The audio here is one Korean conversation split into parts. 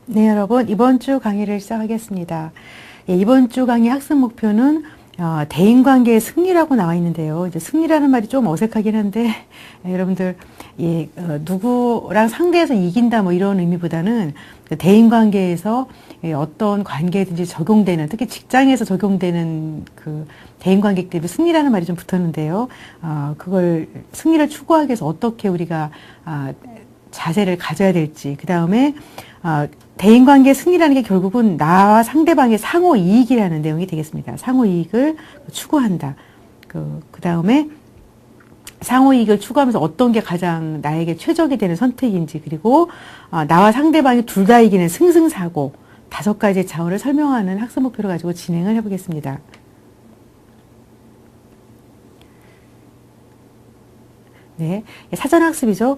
네, 여러분, 이번 주 강의를 시작하겠습니다. 예, 이번 주 강의 학습 목표는 대인관계의 승리라고 나와 있는데요. 이제 승리라는 말이 좀 어색하긴 한데 여러분들 누구랑 상대해서 이긴다 뭐 이런 의미보다는 대인관계에서 어떤 관계든지 적용되는, 특히 직장에서 적용되는 그 대인관계 때문에 승리라는 말이 좀 붙었는데요. 그걸 승리를 추구하기 위해서 어떻게 우리가 자세를 가져야 될지, 그 다음에 대인관계 승리라는 게 결국은 나와 상대방의 상호 이익이라는 내용이 되겠습니다. 상호 이익을 추구한다. 그 다음에 상호 이익을 추구하면서 어떤 게 가장 나에게 최적이 되는 선택인지, 그리고 나와 상대방이 둘 다 이기는 승승사고, 5가지의 차원을 설명하는 학습 목표를 가지고 진행을 해보겠습니다. 네, 사전학습이죠.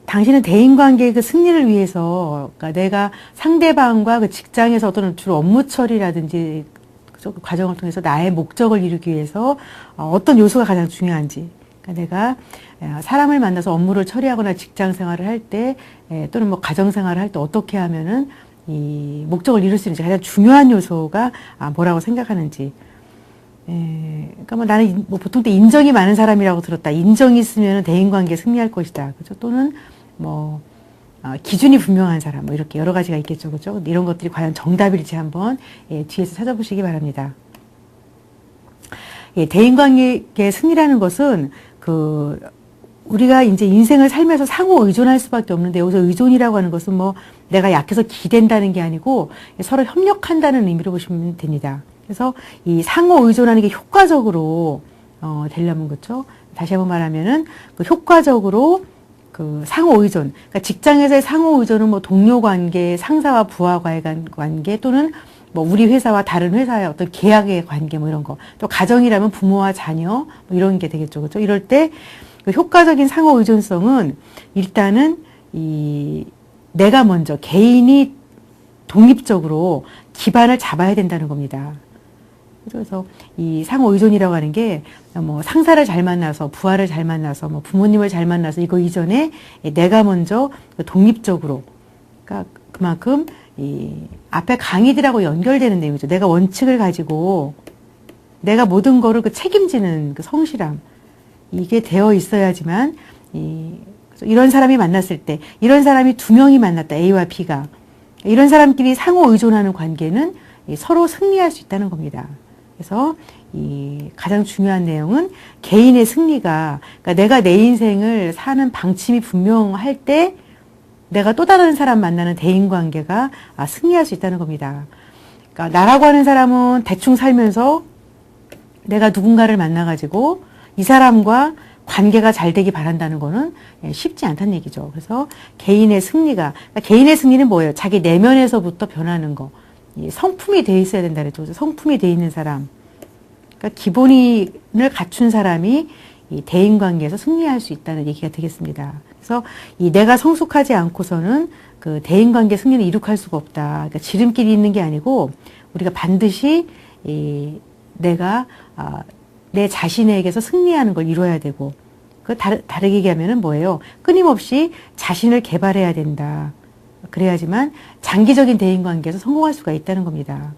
당신은 대인관계의 그 승리를 위해서, 그러니까 내가 상대방과 그 직장에서 어떤 주로 업무 처리라든지 그 과정을 통해서 나의 목적을 이루기 위해서 어떤 요소가 가장 중요한지, 그러니까 내가 사람을 만나서 업무를 처리하거나 직장 생활을 할 때, 또는 뭐 가정 생활을 할 때 어떻게 하면은 이 목적을 이룰 수 있는지, 가장 중요한 요소가 뭐라고 생각하는지. 그러니까 뭐 나는 뭐 보통 때 인정이 많은 사람이라고 들었다. 인정이 있으면 대인관계 승리할 것이다. 그죠? 또는 뭐 기준이 분명한 사람, 뭐 이렇게 여러 가지가 있겠죠, 그죠? 이런 것들이 과연 정답일지 한번 뒤에서 찾아보시기 바랍니다. 대인관계의 승리라는 것은 우리가 이제 인생을 살면서 상호 의존할 수밖에 없는데, 여기서 의존이라고 하는 것은 뭐 내가 약해서 기댄다는 게 아니고 서로 협력한다는 의미로 보시면 됩니다. 그래서 이 상호 의존하는 게 효과적으로 되려면, 그렇죠? 다시 한번 말하면은 효과적으로 상호 의존, 그러니까 직장에서의 상호 의존은 뭐 동료 관계, 상사와 부하와의 관계, 또는 뭐 우리 회사와 다른 회사의 어떤 계약의 관계, 뭐 이런 거, 또 가정이라면 부모와 자녀, 뭐 이런 게 되겠죠, 그렇죠? 이럴 때 효과적인 상호 의존성은 일단은 내가 먼저 개인이 독립적으로 기반을 잡아야 된다는 겁니다. 그래서 이 상호 의존이라고 하는 게 뭐 상사를 잘 만나서, 부하를 잘 만나서, 뭐 부모님을 잘 만나서 이거 이전에 내가 먼저 독립적으로, 그러니까 그만큼 이 앞에 강의들하고 연결되는 내용이죠. 내가 원칙을 가지고 내가 모든 거를 책임지는 성실함, 이게 되어 있어야지만 이런 사람이 만났을 때, 이런 사람이 2명이 만났다, A와 B가, 이런 사람끼리 상호 의존하는 관계는 서로 승리할 수 있다는 겁니다. 그래서 가장 중요한 내용은 개인의 승리가, 그러니까 내가 내 인생을 사는 방침이 분명할 때 내가 또 다른 사람 만나는 대인관계가 승리할 수 있다는 겁니다. 그러니까 나라고 하는 사람은 대충 살면서 내가 누군가를 만나가지고 이 사람과 관계가 잘 되기 바란다는 거는 쉽지 않다는 얘기죠. 그래서 개인의 승리가, 그러니까 개인의 승리는 뭐예요? 자기 내면에서부터 변하는 거. 성품이 돼 있어야 된다 그랬죠. 성품이 돼 있는 사람. 그러니까 기본을 갖춘 사람이 이 대인관계에서 승리할 수 있다는 얘기가 되겠습니다. 그래서 내가 성숙하지 않고서는 그 대인관계 승리는 이룩할 수가 없다. 그러니까 지름길이 있는 게 아니고 우리가 반드시 내가 내 자신에게서 승리하는 걸 이뤄야 되고, 다르게 얘기하면은 뭐예요? 끊임없이 자신을 개발해야 된다. 그래야지만 장기적인 대인관계에서 성공할 수가 있다는 겁니다.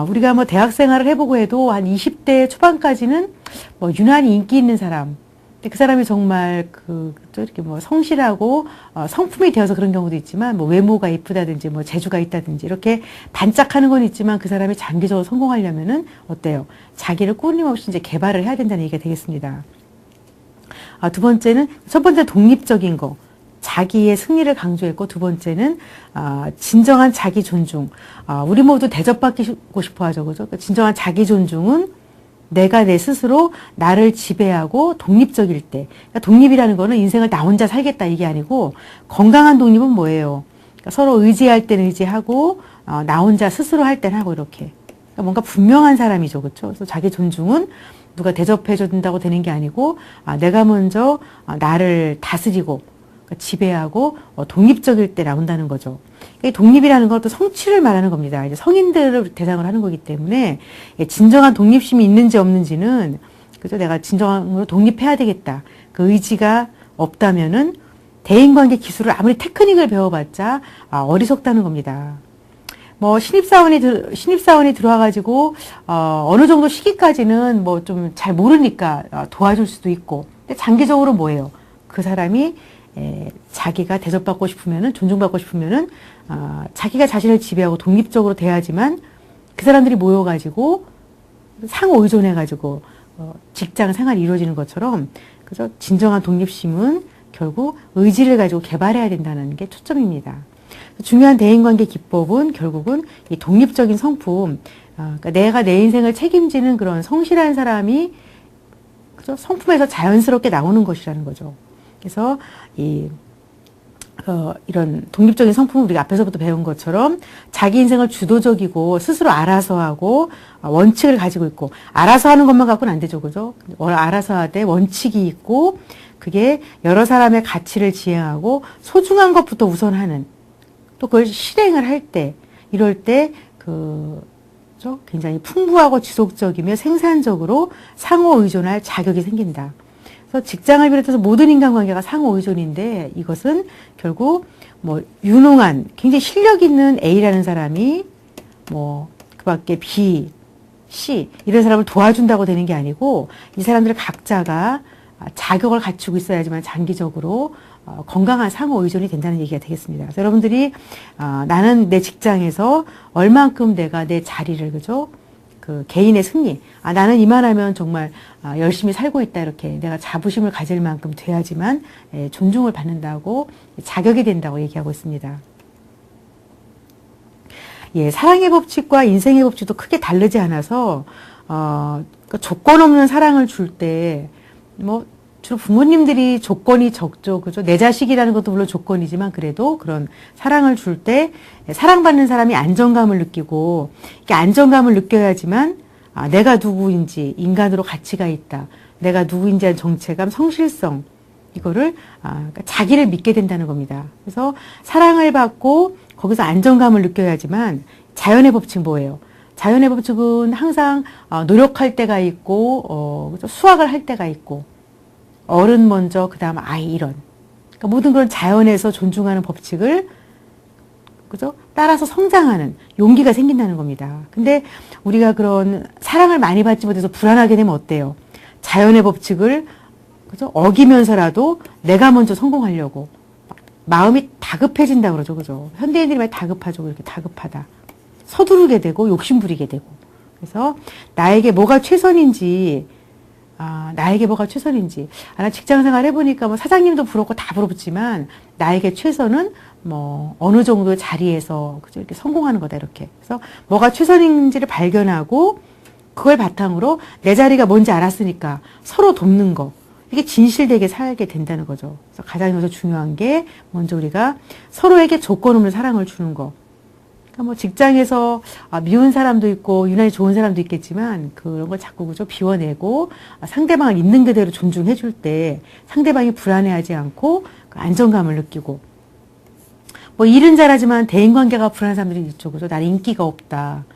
우리가 뭐 대학 생활을 해보고 해도 한 20대 초반까지는 뭐 유난히 인기 있는 사람, 그 사람이 정말 이렇게 뭐 성실하고 성품이 되어서 그런 경우도 있지만, 뭐 외모가 이쁘다든지 뭐 재주가 있다든지 이렇게 반짝하는 건 있지만, 그 사람이 장기적으로 성공하려면은 어때요? 자기를 끊임없이 이제 개발을 해야 된다는 얘기가 되겠습니다. 두 번째는, 첫 번째는 독립적인 거, 자기의 승리를 강조했고, 두 번째는 진정한 자기 존중. 우리 모두 대접받고 싶어 하죠, 그죠? 진정한 자기 존중은 내가 내 스스로 나를 지배하고 독립적일 때. 그러니까 독립이라는 거는 인생을 나 혼자 살겠다 이게 아니고, 건강한 독립은 뭐예요? 그러니까 서로 의지할 때는 의지하고, 나 혼자 스스로 할 때는 하고, 이렇게. 그러니까 뭔가 분명한 사람이죠, 그렇죠? 그래서 자기 존중은 누가 대접해 준다고 되는 게 아니고, 내가 먼저 나를 다스리고 지배하고 독립적일 때 나온다는 거죠. 독립이라는 것도 성취를 말하는 겁니다. 이제 성인들을 대상으로 하는 거기 때문에 진정한 독립심이 있는지 없는지는, 그죠? 내가 진정으로 독립해야 되겠다. 그 의지가 없다면은 대인관계 기술을 아무리 테크닉을 배워봤자 어리석다는 겁니다. 뭐 신입사원이 들어와가지고 어느 정도 시기까지는 뭐 좀 잘 모르니까 도와줄 수도 있고, 근데 장기적으로 뭐예요? 그 사람이 자기가 대접받고 싶으면은, 존중받고 싶으면은 자기가 자신을 지배하고 독립적으로 돼야지만 그 사람들이 모여가지고 상호 의존해가지고 직장 생활이 이루어지는 것처럼, 그죠? 진정한 독립심은 결국 의지를 가지고 개발해야 된다는 게 초점입니다. 중요한 대인관계 기법은 결국은 이 독립적인 성품, 그러니까 내가 내 인생을 책임지는 그런 성실한 사람이, 그죠? 성품에서 자연스럽게 나오는 것이라는 거죠. 그래서 이런 독립적인 성품은 우리가 앞에서부터 배운 것처럼 자기 인생을 주도적이고 스스로 알아서 하고 원칙을 가지고 있고, 알아서 하는 것만 갖고는 안 되죠, 그죠? 알아서 하되 원칙이 있고, 그게 여러 사람의 가치를 지향하고 소중한 것부터 우선하는, 또 그걸 실행을 할 때, 이럴 때 굉장히 풍부하고 지속적이며 생산적으로 상호 의존할 자격이 생긴다. 그래서 직장을 비롯해서 모든 인간관계가 상호 의존인데, 이것은 결국 뭐 유능한, 굉장히 실력 있는 A라는 사람이 뭐 그 밖에 B, C 이런 사람을 도와준다고 되는 게 아니고, 이 사람들 각자가 자격을 갖추고 있어야지만 장기적으로 건강한 상호 의존이 된다는 얘기가 되겠습니다. 그래서 여러분들이 나는 내 직장에서 얼만큼 내가 내 자리를, 그죠? 그 개인의 승리, 나는 이만하면 정말 열심히 살고 있다, 이렇게 내가 자부심을 가질 만큼 돼야지만 존중을 받는다고, 자격이 된다고 얘기하고 있습니다. 예, 사랑의 법칙과 인생의 법칙도 크게 다르지 않아서 그러니까 조건 없는 사랑을 줄 때, 뭐 주로 부모님들이 조건이 적죠, 그죠? 내 자식이라는 것도 물론 조건이지만, 그래도 그런 사랑을 줄 때 사랑받는 사람이 안정감을 느끼고, 이게 안정감을 느껴야지만 내가 누구인지, 인간으로 가치가 있다, 내가 누구인지 한 정체감, 성실성, 이거를 그러니까 자기를 믿게 된다는 겁니다. 그래서 사랑을 받고 거기서 안정감을 느껴야지만, 자연의 법칙 뭐예요? 자연의 법칙은 항상 노력할 때가 있고, 수학을 할 때가 있고, 어른 먼저, 그 다음 아이, 이런. 그러니까 모든 그런 자연에서 존중하는 법칙을, 그죠? 따라서 성장하는 용기가 생긴다는 겁니다. 근데 우리가 그런 사랑을 많이 받지 못해서 불안하게 되면 어때요? 자연의 법칙을, 그죠? 어기면서라도 내가 먼저 성공하려고 마음이 다급해진다 그러죠, 그죠? 현대인들이 많이 다급하죠, 이렇게 다급하다. 서두르게 되고 욕심부리게 되고. 그래서 나에게 뭐가 최선인지, 나 직장생활 해보니까 뭐 사장님도 부럽고 다 부럽지만, 나에게 최선은 뭐 어느 정도의 자리에서, 그죠? 이렇게 성공하는 거다, 이렇게. 그래서 뭐가 최선인지를 발견하고, 그걸 바탕으로 내 자리가 뭔지 알았으니까 서로 돕는 거. 이게 진실되게 살게 된다는 거죠. 그래서 가장 여기서 중요한 게, 먼저 우리가 서로에게 조건 없는 사랑을 주는 거. 그러니까 뭐 직장에서 미운 사람도 있고 유난히 좋은 사람도 있겠지만, 그런 걸 자꾸, 그죠? 비워내고 상대방을 있는 그대로 존중해 줄 때 상대방이 불안해하지 않고 안정감을 느끼고, 뭐 일은 잘하지만 대인관계가 불안한 사람들이 있죠, 그죠? 나는 인기가 없다,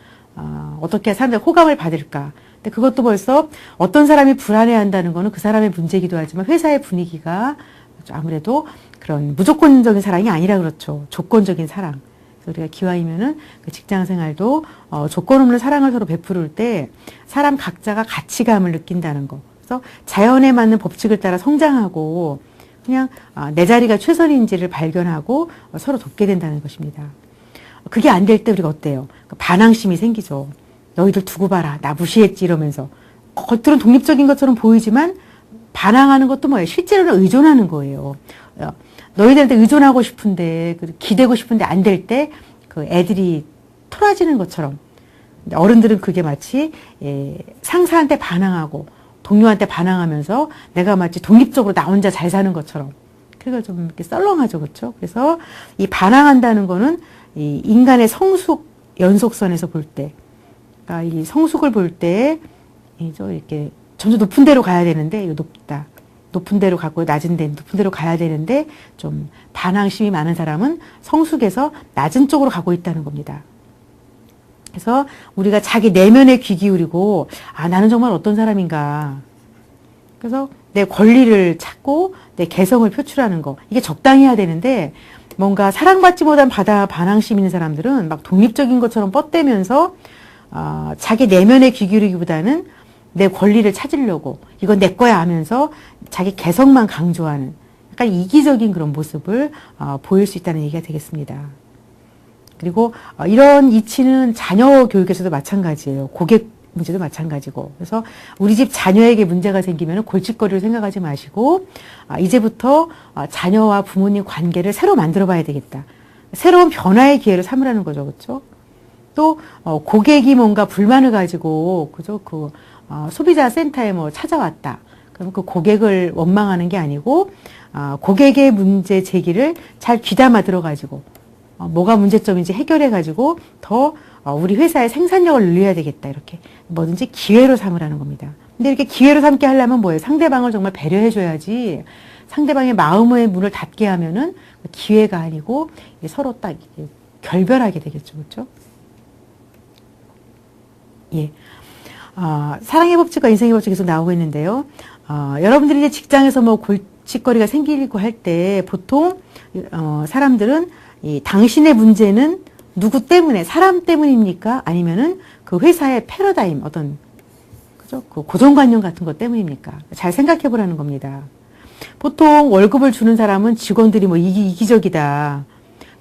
어떻게 사람들 호감을 받을까. 근데 그것도 벌써 어떤 사람이 불안해한다는 거는 그 사람의 문제이기도 하지만, 회사의 분위기가 아무래도 그런 무조건적인 사랑이 아니라 그렇죠. 조건적인 사랑. 우리가 기왕이면은 그 직장 생활도 조건 없는 사랑을 서로 베풀을 때 사람 각자가 가치감을 느낀다는 거. 그래서 자연에 맞는 법칙을 따라 성장하고, 그냥 내 자리가 최선인지를 발견하고 서로 돕게 된다는 것입니다. 그게 안 될 때 우리가 어때요? 반항심이 생기죠. 너희들 두고 봐라, 나 무시했지, 이러면서. 겉으로는 독립적인 것처럼 보이지만 반항하는 것도 뭐예요? 실제로는 의존하는 거예요. 너희들한테 의존하고 싶은데, 기대고 싶은데 안 될 때 그 애들이 토라지는 것처럼, 어른들은 그게 마치 상사한테 반항하고 동료한테 반항하면서 내가 마치 독립적으로 나 혼자 잘 사는 것처럼, 그걸 좀 이렇게 썰렁하죠, 그렇죠? 그래서 이 반항한다는 거는 이 인간의 성숙 연속선에서 볼 때, 그러니까 이 성숙을 볼 때 이렇게 점점 높은 데로 가야 되는데, 이거 높은 데로 가고 낮은 데, 높은 데로 가야 되는데 좀 반항심이 많은 사람은 성숙에서 낮은 쪽으로 가고 있다는 겁니다. 그래서 우리가 자기 내면에 귀 기울이고, 나는 정말 어떤 사람인가, 그래서 내 권리를 찾고 내 개성을 표출하는 거. 이게 적당히 해야 되는데 뭔가 사랑받지 못한 바다 반항심 있는 사람들은 막 독립적인 것처럼 뻗대면서 자기 내면의 귀 기울이기보다는 내 권리를 찾으려고 이건 내 거야 하면서 자기 개성만 강조하는 약간 이기적인 그런 모습을 보일 수 있다는 얘기가 되겠습니다. 그리고 이런 이치는 자녀 교육에서도 마찬가지예요. 고객 문제도 마찬가지고. 그래서 우리 집 자녀에게 문제가 생기면 골칫거리를 생각하지 마시고 이제부터 자녀와 부모님 관계를 새로 만들어 봐야 되겠다. 새로운 변화의 기회를 삼으라는 거죠. 그렇죠? 또 고객이 뭔가 불만을 가지고 그죠? 소비자 센터에 뭐 찾아왔다. 그럼 그 고객을 원망하는 게 아니고 고객의 문제 제기를 잘 귀담아 들어가지고 뭐가 문제점인지 해결해가지고 더 우리 회사의 생산력을 늘려야 되겠다. 이렇게 뭐든지 기회로 삼으라는 겁니다. 근데 이렇게 기회로 삼게 하려면 뭐예요? 상대방을 정말 배려해줘야지 상대방의 마음의 문을 닫게 하면은 기회가 아니고 서로 딱 결별하게 되겠죠. 그렇죠? 예. 사랑의 법칙과 인생의 법칙이 계속 나오고 있는데요. 여러분들이 이제 직장에서 뭐 골칫거리가 생기고 할 때 보통 사람들은 당신의 문제는 누구 때문에, 사람 때문입니까? 아니면은 그 회사의 패러다임, 그죠? 그 고정관념 같은 것 때문입니까? 잘 생각해 보라는 겁니다. 보통 월급을 주는 사람은 직원들이 뭐 이기적이다.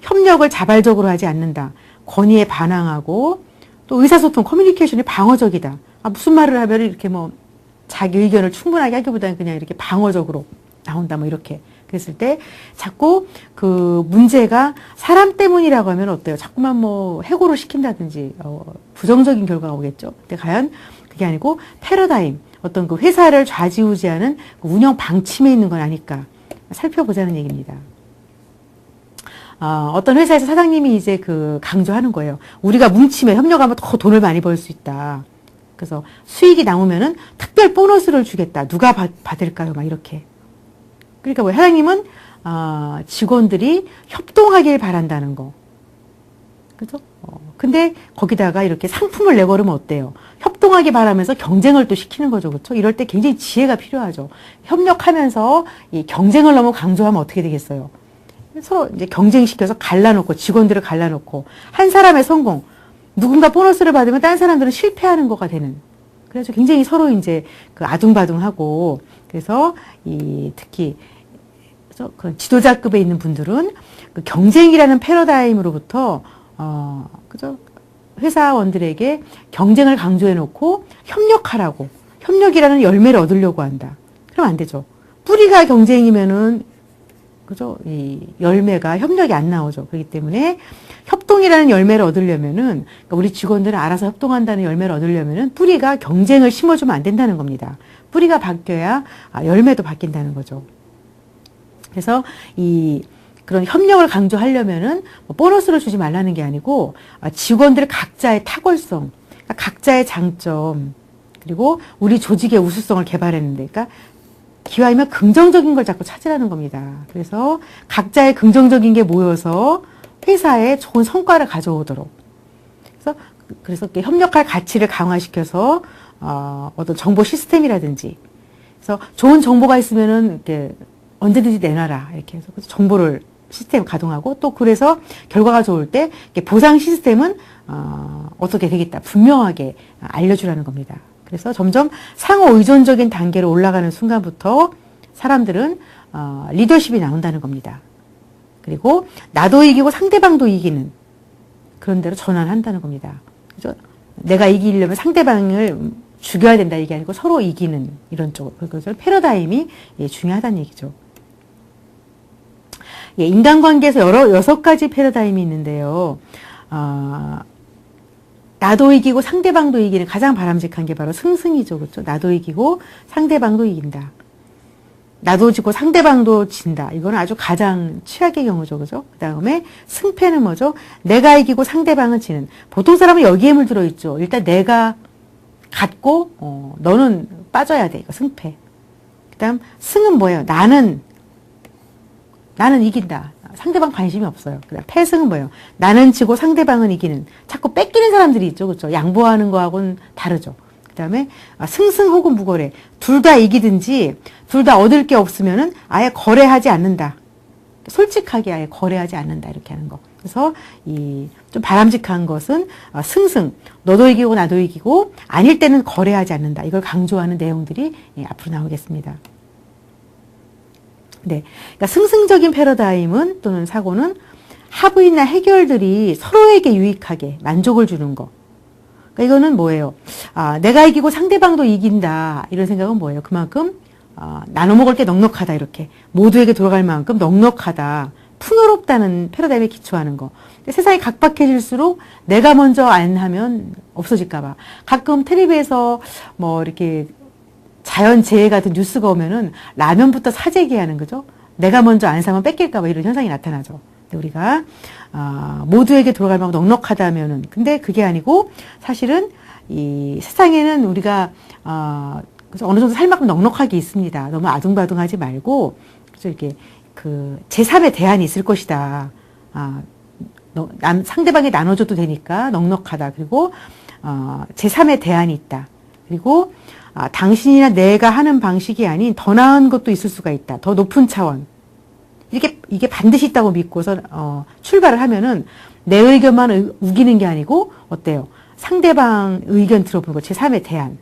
협력을 자발적으로 하지 않는다. 권위에 반항하고 또 의사소통, 커뮤니케이션이 방어적이다. 무슨 말을 하면 이렇게 뭐 자기 의견을 충분하게 하기보다는 그냥 이렇게 방어적으로 나온다. 뭐 이렇게. 그랬을 때 자꾸 그 문제가 사람 때문이라고 하면 어때요? 자꾸만 뭐 해고를 시킨다든지 부정적인 결과가 오겠죠. 근데 과연 그게 아니고 패러다임, 어떤 그 회사를 좌지우지하는 그 운영 방침에 있는 건 아닐까 살펴보자는 얘기입니다. 어떤 회사에서 사장님이 이제 강조하는 거예요. 우리가 뭉치면 협력하면 더 돈을 많이 벌 수 있다. 그래서 수익이 남으면은 특별 보너스를 주겠다. 누가 받을까요? 막 이렇게. 그러니까 뭐 사장님은 직원들이 협동하길 바란다는 거. 그죠? 근데 거기다가 이렇게 상품을 내걸으면 어때요? 협동하게 바라면서 경쟁을 또 시키는 거죠. 그렇죠? 이럴 때 굉장히 지혜가 필요하죠. 협력하면서 이 경쟁을 너무 강조하면 어떻게 되겠어요? 서로 이제 경쟁시켜서 갈라놓고, 직원들을 갈라놓고, 한 사람의 성공, 누군가 보너스를 받으면 다른 사람들은 실패하는 거가 되는. 그래서 굉장히 서로 이제 아둥바둥하고, 그래서 특히 그 지도자급에 있는 분들은 그 경쟁이라는 패러다임으로부터 그죠? 회사원들에게 경쟁을 강조해 놓고 협력하라고, 협력이라는 열매를 얻으려고 한다. 그럼 안 되죠. 뿌리가 경쟁이면은 그죠? 이 열매가 협력이 안 나오죠. 그렇기 때문에 협동이라는 열매를 얻으려면은, 그러니까 우리 직원들은 알아서 협동한다는 열매를 얻으려면은 뿌리가 경쟁을 심어주면 안 된다는 겁니다. 뿌리가 바뀌어야 열매도 바뀐다는 거죠. 그래서 그런 협력을 강조하려면은 보너스를 주지 말라는 게 아니고 직원들 각자의 탁월성, 각자의 장점, 그리고 우리 조직의 우수성을 개발했는데, 그러니까 기왕이면 긍정적인 걸 자꾸 찾으라는 겁니다. 그래서 각자의 긍정적인 게 모여서 회사에 좋은 성과를 가져오도록. 그래서 협력할 가치를 강화시켜서 어떤 정보 시스템이라든지, 그래서 좋은 정보가 있으면은 이렇게 언제든지 내놔라 이렇게 해서 정보를 시스템 가동하고, 또 그래서 결과가 좋을 때 보상 시스템은 어떻게 되겠다 분명하게 알려주라는 겁니다. 그래서 점점 상호 의존적인 단계로 올라가는 순간부터 사람들은 리더십이 나온다는 겁니다. 그리고 나도 이기고 상대방도 이기는 그런 데로 전환한다는 겁니다. 그죠? 내가 이기려면 상대방을 죽여야 된다 이게 아니고 서로 이기는 이런 쪽, 그래서 패러다임이 중요하다는 얘기죠. 인간관계에서 6가지 패러다임이 있는데요. 나도 이기고 상대방도 이기는 가장 바람직한 게 바로 승승이죠. 그렇죠? 나도 이기고 상대방도 이긴다. 나도 지고 상대방도 진다. 이거는 아주 가장 최악의 경우죠. 그죠? 그 다음에 승패는 뭐죠? 내가 이기고 상대방은 지는. 보통 사람은 여기에 물들어 있죠. 일단 내가 갖고 너는 빠져야 돼. 이거 승패. 그 다음 승은 뭐예요? 나는 이긴다. 상대방 관심이 없어요. 그다음 패승은 뭐예요? 나는 지고 상대방은 이기는. 자꾸 뺏기는 사람들이 있죠. 그렇죠? 양보하는 거하고는 다르죠. 그다음에 승승 혹은 무거래. 둘 다 이기든지 둘 다 얻을 게 없으면은 아예 거래하지 않는다. 솔직하게 아예 거래하지 않는다. 이렇게 하는 거. 그래서 이 좀 바람직한 것은 승승. 너도 이기고 나도 이기고 아닐 때는 거래하지 않는다. 이걸 강조하는 내용들이 앞으로 나오겠습니다. 네. 그러니까 승승적인 패러다임은 또는 사고는 합의나 해결들이 서로에게 유익하게 만족을 주는 거. 그러니까 이거는 뭐예요? 내가 이기고 상대방도 이긴다. 이런 생각은 뭐예요? 그만큼 나눠 먹을 게 넉넉하다. 이렇게 모두에게 돌아갈 만큼 넉넉하다. 풍요롭다는 패러다임에 기초하는 거. 근데 세상이 각박해질수록 내가 먼저 안 하면 없어질까 봐. 가끔 텔레비에서 뭐 이렇게 자연재해 같은 뉴스가 오면은 라면부터 사재기 하는 거죠. 내가 먼저 안 사면 뺏길까 봐 이런 현상이 나타나죠. 우리가 모두에게 돌아갈 만큼 넉넉하다면은 근데 그게 아니고 사실은 이 세상에는 우리가 어느 정도 살 만큼 넉넉하게 있습니다. 너무 아둥바둥하지 말고 그래서 이렇게 그 제3의 대안이 있을 것이다. 상대방에 나눠줘도 되니까 넉넉하다. 그리고 제3의 대안이 있다. 그리고 당신이나 내가 하는 방식이 아닌 더 나은 것도 있을 수가 있다. 더 높은 차원. 이게 반드시 있다고 믿고서 출발을 하면은 내 의견만 우기는 게 아니고 어때요? 상대방 의견 들어보는 거 제3의 대안.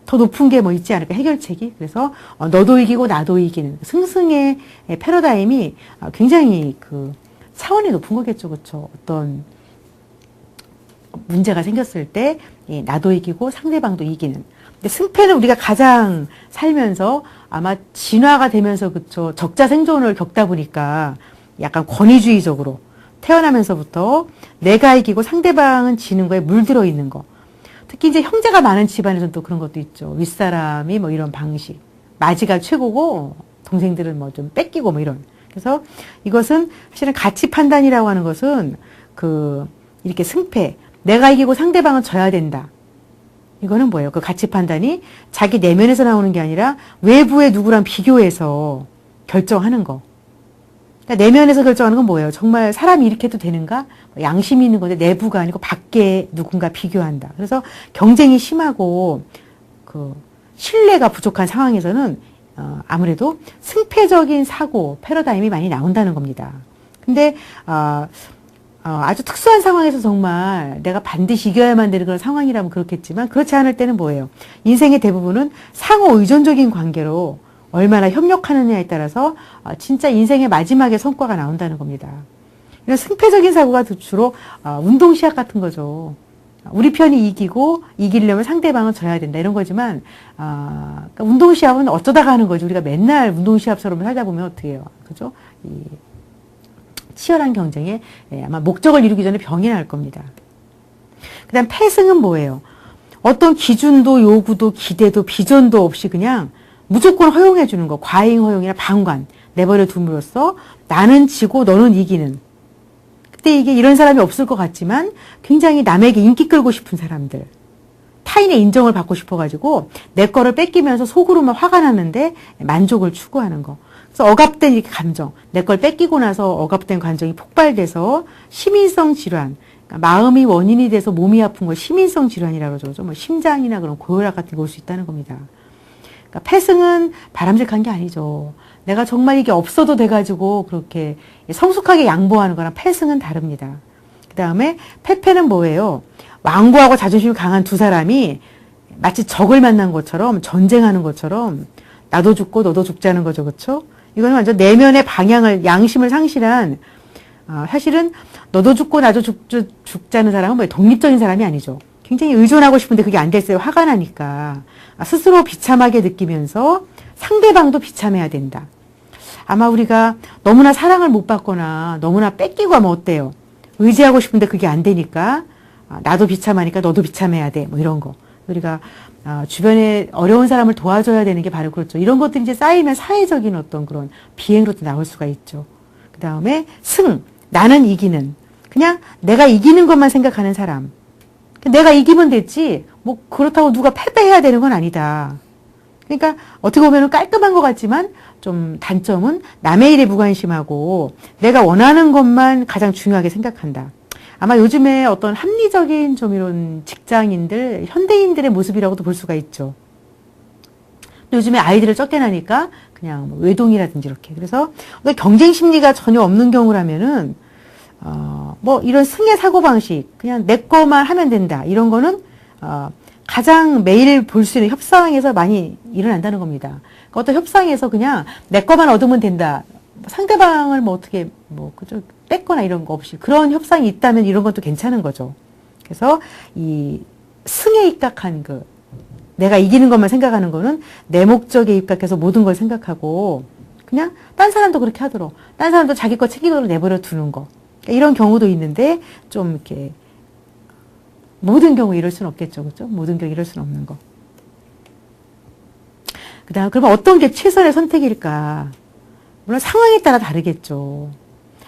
더 높은 게 뭐 있지 않을까 해결책이. 그래서 너도 이기고 나도 이기는 승승의 패러다임이 굉장히 그 차원이 높은 거겠죠. 그렇죠? 어떤 문제가 생겼을 때 나도 이기고 상대방도 이기는. 근데 승패는 우리가 가장 살면서 아마 진화가 되면서 그쵸 적자 생존을 겪다 보니까 약간 권위주의적으로 태어나면서부터 내가 이기고 상대방은 지는 거에 물들어 있는 거. 특히 이제 형제가 많은 집안에서는 또 그런 것도 있죠. 윗사람이 뭐 이런 방식. 마지가 최고고 동생들은 뭐 좀 뺏기고 뭐 이런. 그래서 이것은 사실은 가치 판단이라고 하는 것은 이렇게 승패. 내가 이기고 상대방은 져야 된다. 이거는 뭐예요? 그 가치 판단이 자기 내면에서 나오는 게 아니라 외부의 누구랑 비교해서 결정하는 거. 그러니까 내면에서 결정하는 건 뭐예요? 정말 사람이 이렇게 해도 되는가? 양심이 있는 건데 내부가 아니고 밖에 누군가 비교한다. 그래서 경쟁이 심하고 신뢰가 부족한 상황에서는 아무래도 승패적인 사고, 패러다임이 많이 나온다는 겁니다. 근데 아주 특수한 상황에서 정말 내가 반드시 이겨야만 되는 그런 상황이라면 그렇겠지만 그렇지 않을 때는 뭐예요? 인생의 대부분은 상호 의존적인 관계로 얼마나 협력하느냐에 따라서 진짜 인생의 마지막에 성과가 나온다는 겁니다. 이런 승패적인 사고가 주로 운동시합 같은 거죠. 우리 편이 이기고 이기려면 상대방은 져야 된다 이런 거지만 그러니까 운동시합은 어쩌다가 하는 거지. 우리가 맨날 운동시합처럼 살다 보면 어떻게 해요? 그죠? 치열한 경쟁에 아마 목적을 이루기 전에 병이 날 겁니다. 그 다음 패승은 뭐예요? 어떤 기준도 요구도 기대도 비전도 없이 그냥 무조건 허용해 주는 거. 과잉 허용이나 방관 내버려 둠으로써 나는 지고 너는 이기는. 그때 이게 이런 사람이 없을 것 같지만 굉장히 남에게 인기 끌고 싶은 사람들. 타인의 인정을 받고 싶어가지고 내 거를 뺏기면서 속으로만 화가 나는데 만족을 추구하는 거. 그래서 억압된 이렇게 감정, 내 걸 뺏기고 나서 억압된 감정이 폭발돼서 시민성 질환, 그러니까 마음이 원인이 돼서 몸이 아픈 걸 시민성 질환이라고 그러죠. 뭐 심장이나 그런 고혈압 같은 거 올 수 있다는 겁니다. 그러니까 패승은 바람직한 게 아니죠. 내가 정말 이게 없어도 돼가지고 그렇게 성숙하게 양보하는 거랑 패승은 다릅니다. 그 다음에 패패는 뭐예요? 완고하고 자존심이 강한 두 사람이 마치 적을 만난 것처럼 전쟁하는 것처럼 나도 죽고 너도 죽자는 거죠. 그렇죠? 이거는 완전 내면의 방향을 양심을 상실한 사실은 너도 죽고 나도 죽자는 사람은 뭐 독립적인 사람이 아니죠. 굉장히 의존하고 싶은데 그게 안 됐어요. 화가 나니까 스스로 비참하게 느끼면서 상대방도 비참해야 된다. 아마 우리가 너무나 사랑을 못 받거나 너무나 뺏기고 하면 어때요? 의지하고 싶은데 그게 안 되니까 나도 비참하니까 너도 비참해야 돼. 뭐 이런 거. 우리가 주변에 어려운 사람을 도와줘야 되는 게 바로 그렇죠. 이런 것들이 이제 쌓이면 사회적인 어떤 그런 비행으로도 나올 수가 있죠. 그 다음에 승, 나는 이기는. 그냥 내가 이기는 것만 생각하는 사람. 내가 이기면 됐지, 뭐 그렇다고 누가 패배해야 되는 건 아니다. 그러니까 어떻게 보면 깔끔한 것 같지만 좀 단점은 남의 일에 무관심하고 내가 원하는 것만 가장 중요하게 생각한다. 아마 요즘에 어떤 합리적인 좀 이런 직장인들, 현대인들의 모습이라고도 볼 수가 있죠. 요즘에 아이들을 적게 나니까 그냥 뭐 외동이라든지 이렇게. 그래서 경쟁 심리가 전혀 없는 경우라면은, 뭐 이런 승의 사고방식, 그냥 내 거만 하면 된다. 이런 거는, 가장 매일 볼 수 있는 협상에서 많이 일어난다는 겁니다. 그러니까 어떤 협상에서 그냥 내 거만 얻으면 된다. 상대방을 뭐 어떻게, 뭐, 그죠? 뺏거나 이런 거 없이. 그런 협상이 있다면 이런 것도 괜찮은 거죠. 그래서 이 승에 입각한 내가 이기는 것만 생각하는 거는 내 목적에 입각해서 모든 걸 생각하고 그냥 딴 사람도 그렇게 하도록 딴 사람도 자기 거 책임으로 내버려 두는 거 그러니까 이런 경우도 있는데 좀 이렇게 모든 경우 이럴 수는 없겠죠. 그렇죠? 모든 경우 이럴 수는 없는 거. 그다음 그러면 어떤 게 최선의 선택일까? 물론 상황에 따라 다르겠죠.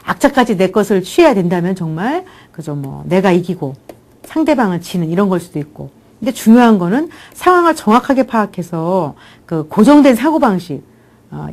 악착같이 내 것을 취해야 된다면 정말 그죠 뭐 내가 이기고 상대방은 지는 이런 걸 수도 있고. 근데 중요한 거는 상황을 정확하게 파악해서 그 고정된 사고방식,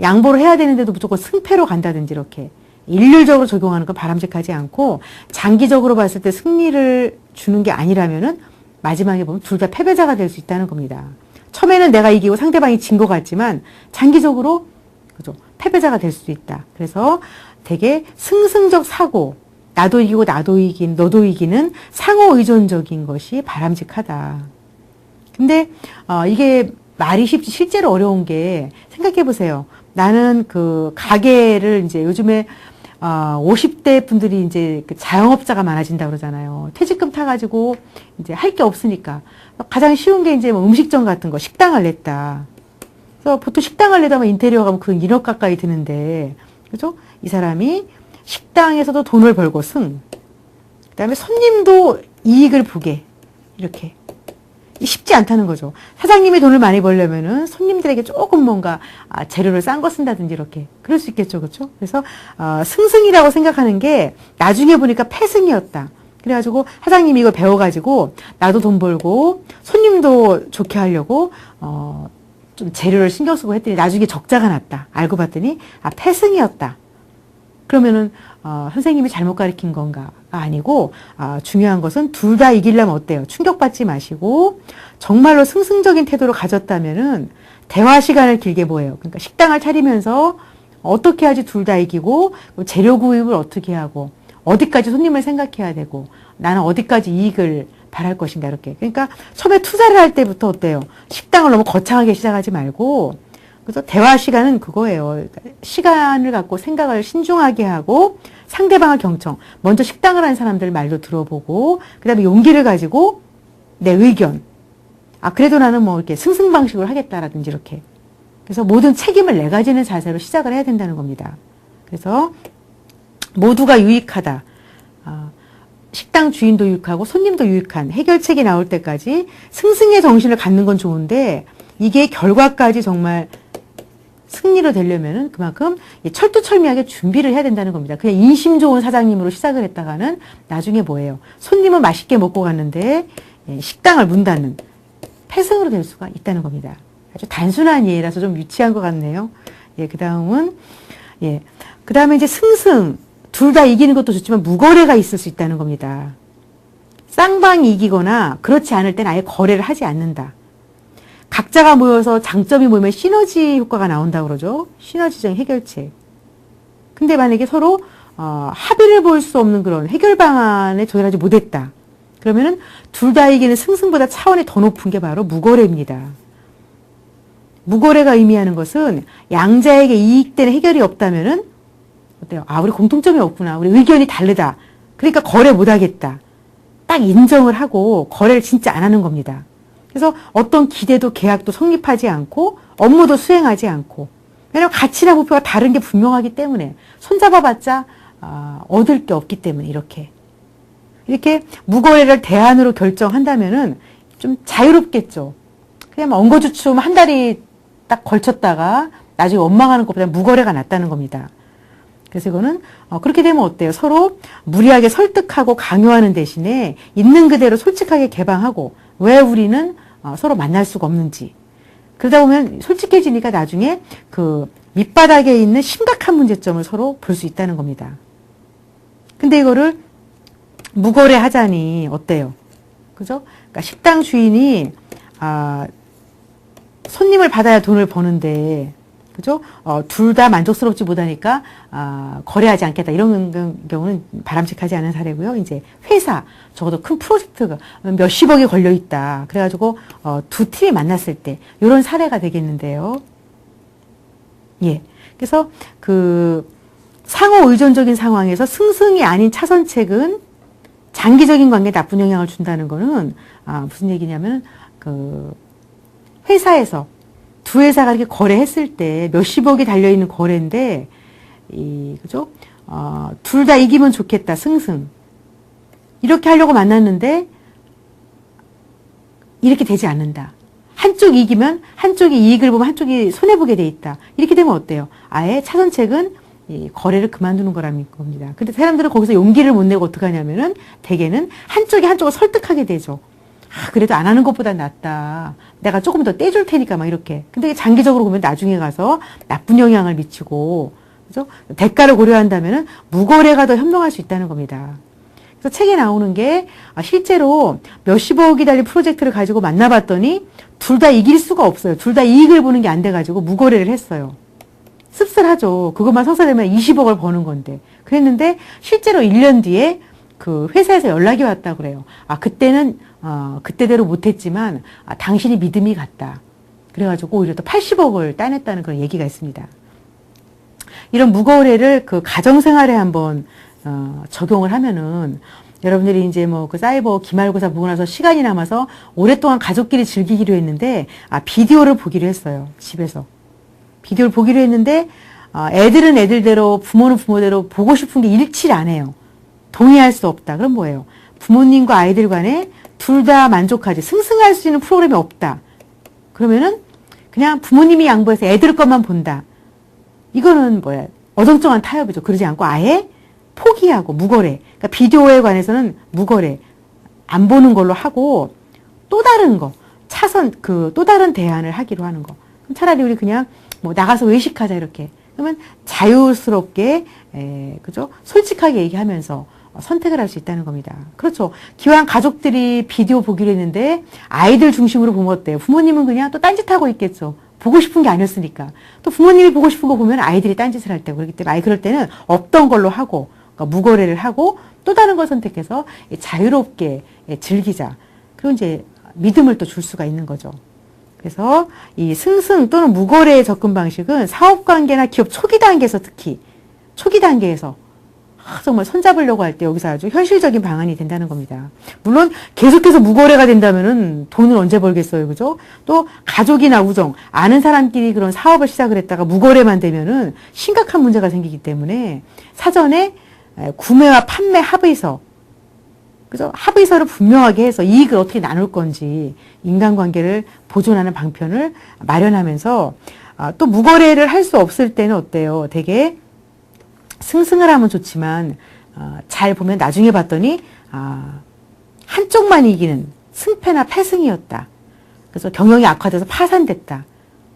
양보를 해야 되는데도 무조건 승패로 간다든지 이렇게 일률적으로 적용하는 건 바람직하지 않고 장기적으로 봤을 때 승리를 주는 게 아니라면은 마지막에 보면 둘 다 패배자가 될 수 있다는 겁니다. 처음에는 내가 이기고 상대방이 진 것 같지만 장기적으로 그죠 패배자가 될 수도 있다. 그래서 되게 승승적 사고, 나도 이기고 나도 이긴, 너도 이기는 상호 의존적인 것이 바람직하다. 근데 이게 말이 쉽지 실제로 어려운 게 생각해 보세요. 나는 그 가게를 이제 요즘에 50대 분들이 이제 그 자영업자가 많아진다 그러잖아요. 퇴직금 타가지고 이제 할 게 없으니까 가장 쉬운 게 이제 뭐 음식점 같은 거 식당을 냈다. 그래서 보통 식당을 내다 보면 인테리어 가면 그 1억 가까이 드는데 그죠? 이 사람이 식당에서도 돈을 벌고 승. 그다음에 손님도 이익을 보게 이렇게. 쉽지 않다는 거죠. 사장님이 돈을 많이 벌려면은 손님들에게 조금 뭔가 재료를 싼 거 쓴다든지 이렇게 그럴 수 있겠죠, 그렇죠? 그래서 승승이라고 생각하는 게 나중에 보니까 패승이었다. 그래가지고 사장님이 이걸 배워가지고 나도 돈 벌고 손님도 좋게 하려고 좀 재료를 신경 쓰고 했더니 나중에 적자가 났다. 알고 봤더니 패승이었다. 그러면은 선생님이 잘못 가르친 건가가 아니고 중요한 것은 둘 다 이기려면 어때요? 충격받지 마시고 정말로 승승적인 태도를 가졌다면은 대화 시간을 길게 보여요. 그러니까 식당을 차리면서 어떻게 하지 둘 다 이기고 재료 구입을 어떻게 하고 어디까지 손님을 생각해야 되고 나는 어디까지 이익을 바랄 것인가 이렇게. 그러니까 처음에 투자를 할 때부터 어때요? 식당을 너무 거창하게 시작하지 말고 그래서 대화 시간은 그거예요. 시간을 갖고 생각을 신중하게 하고 상대방을 경청. 먼저 식당을 하는 사람들 말도 들어보고 그다음에 용기를 가지고 내 의견. 그래도 나는 뭐 이렇게 승승방식으로 하겠다라든지 이렇게. 그래서 모든 책임을 내가 지는 자세로 시작을 해야 된다는 겁니다. 그래서 모두가 유익하다. 식당 주인도 유익하고 손님도 유익한 해결책이 나올 때까지 승승의 정신을 갖는 건 좋은데 이게 결과까지 정말 승리로 되려면은 그만큼 철두철미하게 준비를 해야 된다는 겁니다. 그냥 인심 좋은 사장님으로 시작을 했다가는 나중에 뭐예요? 손님은 맛있게 먹고 갔는데 식당을 문 닫는 패승으로 될 수가 있다는 겁니다. 아주 단순한 예라서 좀 유치한 것 같네요. 그 다음은 그 다음에 이제 승승 둘 다 이기는 것도 좋지만 무거래가 있을 수 있다는 겁니다. 쌍방이 이기거나 그렇지 않을 땐 아예 거래를 하지 않는다. 각자가 모여서 장점이 모이면 시너지 효과가 나온다고 그러죠. 시너지적 해결책. 근데 만약에 서로 합의를 볼 수 없는 그런 해결 방안에 조율하지 못했다. 그러면은 둘 다 이기는 승승보다 차원이 더 높은 게 바로 무거래입니다. 무거래가 의미하는 것은 양자에게 이익되는 해결이 없다면은 어때요? 우리 공통점이 없구나. 우리 의견이 다르다. 그러니까 거래 못 하겠다. 딱 인정을 하고 거래를 진짜 안 하는 겁니다. 그래서 어떤 기대도 계약도 성립하지 않고 업무도 수행하지 않고 왜냐하면 가치나 목표가 다른 게 분명하기 때문에 손잡아봤자 얻을 게 없기 때문에 이렇게 무거래를 대안으로 결정한다면은 좀 자유롭겠죠. 그냥 엉거주춤 한 달이 딱 걸쳤다가 나중에 원망하는 것보다 무거래가 낫다는 겁니다. 그래서 이거는 그렇게 되면 어때요? 서로 무리하게 설득하고 강요하는 대신에 있는 그대로 솔직하게 개방하고 왜 우리는 서로 만날 수가 없는지. 그러다 보면 솔직해지니까 나중에 그 밑바닥에 있는 심각한 문제점을 서로 볼 수 있다는 겁니다. 근데 이거를 무거래 하자니 어때요? 그죠? 그러니까 식당 주인이 손님을 받아야 돈을 버는데, 그죠? 둘 다 만족스럽지 못하니까 거래하지 않겠다. 이런 경우는 바람직하지 않은 사례고요. 이제 회사, 적어도 큰 프로젝트가 몇십억이 걸려 있다. 그래가지고 두 팀이 만났을 때 이런 사례가 되겠는데요. 예. 그래서 그 상호 의존적인 상황에서 승승이 아닌 차선책은 장기적인 관계에 나쁜 영향을 준다는 거는 무슨 얘기냐면 그 회사에서 두 회사가 이렇게 거래했을 때 몇십억이 달려있는 거래인데, 그죠? 둘 다 이기면 좋겠다, 승승. 이렇게 하려고 만났는데, 이렇게 되지 않는다. 한쪽이 이기면 한쪽이 이익을 보면 한쪽이 손해보게 돼 있다. 이렇게 되면 어때요? 아예 차선책은 이 거래를 그만두는 거라는 겁니다. 근데 사람들은 거기서 용기를 못 내고 어떻게 하냐면은, 대개는 한쪽이 한쪽을 설득하게 되죠. 그래도 안 하는 것보다 낫다. 내가 조금 더 떼줄 테니까 막 이렇게. 근데 장기적으로 보면 나중에 가서 나쁜 영향을 미치고, 그죠? 대가를 고려한다면은 무거래가 더 현명할 수 있다는 겁니다. 그래서 책에 나오는 게 실제로 몇십억이 달린 프로젝트를 가지고 만나봤더니 둘 다 이길 수가 없어요. 둘 다 이익을 보는 게 안 돼가지고 무거래를 했어요. 씁쓸하죠. 그것만 성사되면 20억을 버는 건데. 그랬는데 실제로 1년 뒤에 그 회사에서 연락이 왔다 그래요. 그때는 그때대로 못했지만 당신이 믿음이 갔다. 그래가지고 오히려 또 80억을 따냈다는 그런 얘기가 있습니다. 이런 무거래를 그 가정생활에 한번 적용을 하면은 여러분들이 이제 뭐 그 사이버 기말고사 보고 나서 시간이 남아서 오랫동안 가족끼리 즐기기로 했는데 비디오를 보기로 했어요. 집에서. 비디오를 보기로 했는데 애들은 애들대로 부모는 부모대로 보고 싶은 게 일치를 안 해요. 동의할 수 없다. 그럼 뭐예요? 부모님과 아이들 간에 둘 다 만족하지 승승할 수 있는 프로그램이 없다. 그러면은 그냥 부모님이 양보해서 애들 것만 본다. 이거는 뭐야? 어정쩡한 타협이죠. 그러지 않고 아예 포기하고 무거래. 그러니까 비디오에 관해서는 무거래. 안 보는 걸로 하고 또 다른 거. 차선 또 다른 대안을 하기로 하는 거. 차라리 우리 그냥 뭐 나가서 외식하자 이렇게. 그러면 자유스럽게 그죠? 솔직하게 얘기하면서 선택을 할 수 있다는 겁니다. 그렇죠. 기왕 가족들이 비디오 보기로 했는데 아이들 중심으로 보면 어때요? 부모님은 그냥 또 딴짓하고 있겠죠. 보고 싶은 게 아니었으니까. 또 부모님이 보고 싶은 거 보면 아이들이 딴짓을 할 때고 그렇기 때문에 그럴 때는 없던 걸로 하고 그러니까 무거래를 하고 또 다른 걸 선택해서 자유롭게 즐기자. 그리고 이제 믿음을 또 줄 수가 있는 거죠. 그래서 이 승승 또는 무거래의 접근 방식은 사업관계나 기업 초기 단계에서 특히 초기 단계에서 정말 손잡으려고 할 때 여기서 아주 현실적인 방안이 된다는 겁니다. 물론 계속해서 무거래가 된다면은 돈을 언제 벌겠어요, 그죠? 또 가족이나 우정, 아는 사람끼리 그런 사업을 시작을 했다가 무거래만 되면은 심각한 문제가 생기기 때문에 사전에 구매와 판매 합의서, 그죠? 합의서를 분명하게 해서 이익을 어떻게 나눌 건지 인간관계를 보존하는 방편을 마련하면서 또 무거래를 할 수 없을 때는 어때요? 되게 승승을 하면 좋지만 잘 보면 나중에 봤더니 한쪽만 이기는 승패나 패승이었다. 그래서 경영이 악화돼서 파산됐다.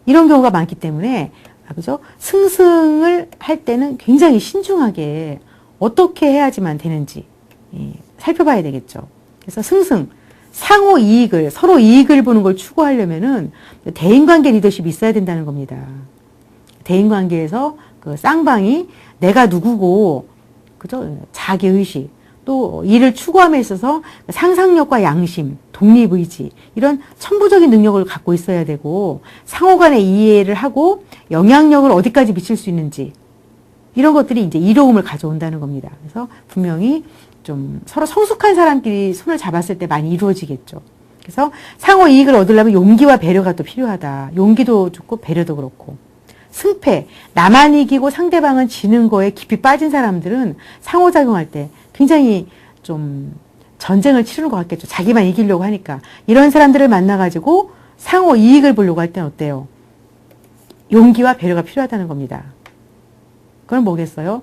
이런 경우가 많기 때문에 그죠? 승승을 할 때는 굉장히 신중하게 어떻게 해야지만 되는지 살펴봐야 되겠죠. 그래서 승승, 상호 이익을 서로 이익을 보는 걸 추구하려면은 대인관계 리더십이 있어야 된다는 겁니다. 대인관계에서 그 쌍방이 내가 누구고, 그죠? 자기의식, 또 일을 추구함에 있어서 상상력과 양심, 독립의지, 이런 천부적인 능력을 갖고 있어야 되고, 상호 간의 이해를 하고 영향력을 어디까지 미칠 수 있는지, 이런 것들이 이제 이로움을 가져온다는 겁니다. 그래서 분명히 좀 서로 성숙한 사람끼리 손을 잡았을 때 많이 이루어지겠죠. 그래서 상호 이익을 얻으려면 용기와 배려가 또 필요하다. 용기도 좋고 배려도 그렇고. 승패, 나만 이기고 상대방은 지는 거에 깊이 빠진 사람들은 상호작용할 때 굉장히 좀 전쟁을 치르는 것 같겠죠. 자기만 이기려고 하니까. 이런 사람들을 만나가지고 상호 이익을 보려고 할 때는 어때요? 용기와 배려가 필요하다는 겁니다. 그건 뭐겠어요?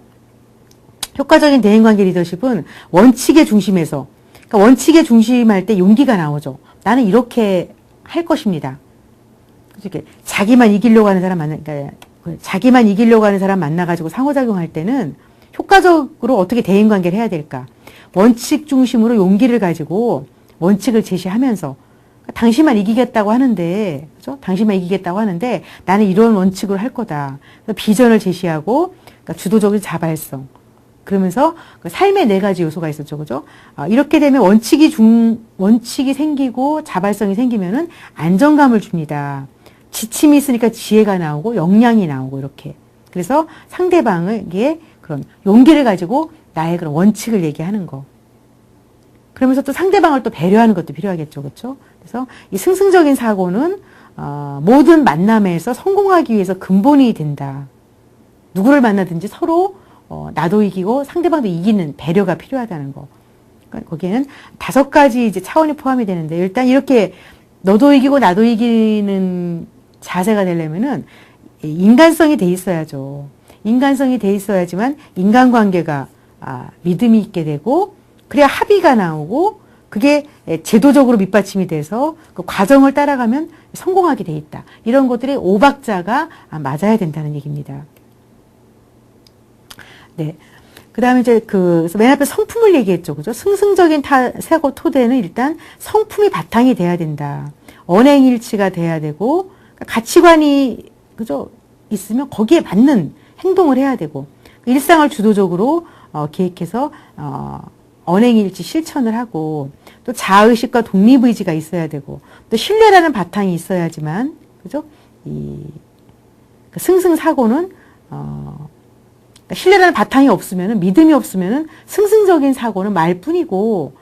효과적인 대인관계 리더십은 원칙의 중심에서, 그러니까 원칙의 중심할 때 용기가 나오죠. 나는 이렇게 할 것입니다. 이렇게 자기만 이기려고 하는 사람 그러니까 자기만 이기려고 하는 사람 만나가지고 상호작용할 때는 효과적으로 어떻게 대인관계를 해야 될까? 원칙 중심으로 용기를 가지고 원칙을 제시하면서 당신만 이기겠다고 하는데, 그죠? 당신만 이기겠다고 하는데 나는 이런 원칙으로 할 거다. 비전을 제시하고 그러니까 주도적인 자발성. 그러면서 그 삶의 네 가지 요소가 있었죠, 그죠? 이렇게 되면 원칙이 생기고 자발성이 생기면은 안정감을 줍니다. 지침이 있으니까 지혜가 나오고 역량이 나오고 이렇게. 그래서 상대방에게 그런 용기를 가지고 나의 그런 원칙을 얘기하는 거. 그러면서 또 상대방을 또 배려하는 것도 필요하겠죠, 그렇죠? 그래서 이 승승적인 사고는 모든 만남에서 성공하기 위해서 근본이 된다. 누구를 만나든지 서로 나도 이기고 상대방도 이기는 배려가 필요하다는 거. 그러니까 거기에는 5가지 이제 차원이 포함이 되는데 일단 이렇게 너도 이기고 나도 이기는 자세가 되려면은 인간성이 돼 있어야죠. 인간성이 돼 있어야지만 인간관계가 믿음이 있게 되고 그래야 합의가 나오고 그게 제도적으로 밑받침이 돼서 그 과정을 따라가면 성공하게 돼 있다. 이런 것들이 5박자가 맞아야 된다는 얘기입니다. 네. 그 다음에 이제 그래서 맨 앞에 성품을 얘기했죠. 그죠? 승승적인 사고 토대는 일단 성품이 바탕이 돼야 된다. 언행일치가 돼야 되고, 가치관이, 그죠? 있으면 거기에 맞는 행동을 해야 되고, 일상을 주도적으로, 기획해서, 언행일치 실천을 하고, 또 자의식과 독립의지가 있어야 되고, 또 신뢰라는 바탕이 있어야지만, 그죠? 승승사고는, 신뢰라는 바탕이 없으면은, 믿음이 없으면은 승승적인 사고는 말뿐이고,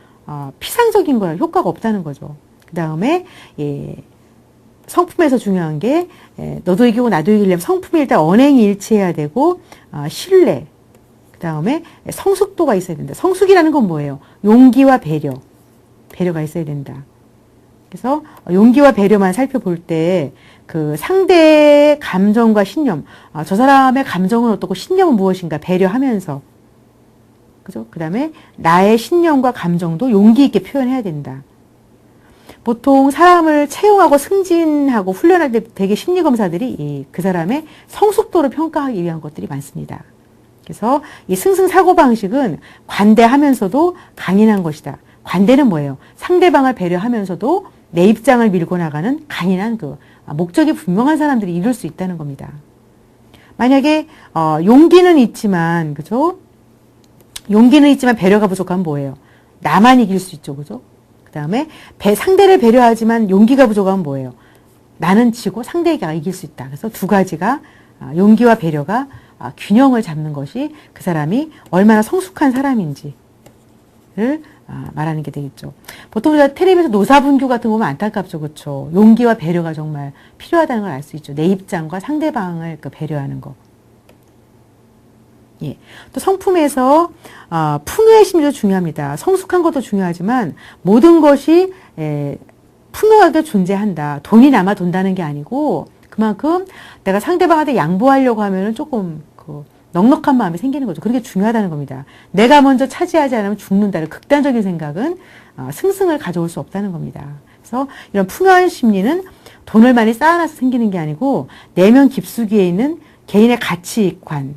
피상적인 거야. 효과가 없다는 거죠. 그 다음에, 성품에서 중요한 게, 너도 이기고 나도 이기려면 성품이 일단 언행이 일치해야 되고, 신뢰. 그 다음에 성숙도가 있어야 된다. 성숙이라는 건 뭐예요? 용기와 배려. 배려가 있어야 된다. 그래서 용기와 배려만 살펴볼 때, 그 상대의 감정과 신념, 저 사람의 감정은 어떻고 신념은 무엇인가 배려하면서, 그죠? 그 다음에 나의 신념과 감정도 용기 있게 표현해야 된다. 보통 사람을 채용하고 승진하고 훈련할 때 되게 심리검사들이 그 사람의 성숙도를 평가하기 위한 것들이 많습니다. 그래서 이 승승사고 방식은 관대하면서도 강인한 것이다. 관대는 뭐예요? 상대방을 배려하면서도 내 입장을 밀고 나가는 강인한 목적이 분명한 사람들이 이룰 수 있다는 겁니다. 만약에 용기는 있지만, 그죠? 용기는 있지만 배려가 부족하면 뭐예요? 나만 이길 수 있죠, 그죠? 그 다음에 상대를 배려하지만 용기가 부족하면 뭐예요? 나는 지고 상대가 이길 수 있다. 그래서 2가지가 용기와 배려가 균형을 잡는 것이 그 사람이 얼마나 성숙한 사람인지를 말하는 게 되겠죠. 보통 우리가 텔레비에서 노사분규 같은 거 보면 안타깝죠. 그렇죠. 용기와 배려가 정말 필요하다는 걸 알 수 있죠. 내 입장과 상대방을 배려하는 거. 예. 또 성품에서 풍요의 심리도 중요합니다. 성숙한 것도 중요하지만 모든 것이 풍요하게 존재한다. 돈이 남아 돈다는 게 아니고 그만큼 내가 상대방한테 양보하려고 하면은 조금 넉넉한 마음이 생기는 거죠. 그게 중요하다는 겁니다. 내가 먼저 차지하지 않으면 죽는다는 극단적인 생각은 승승을 가져올 수 없다는 겁니다. 그래서 이런 풍요한 심리는 돈을 많이 쌓아놔서 생기는 게 아니고 내면 깊숙이에 있는 개인의 가치관,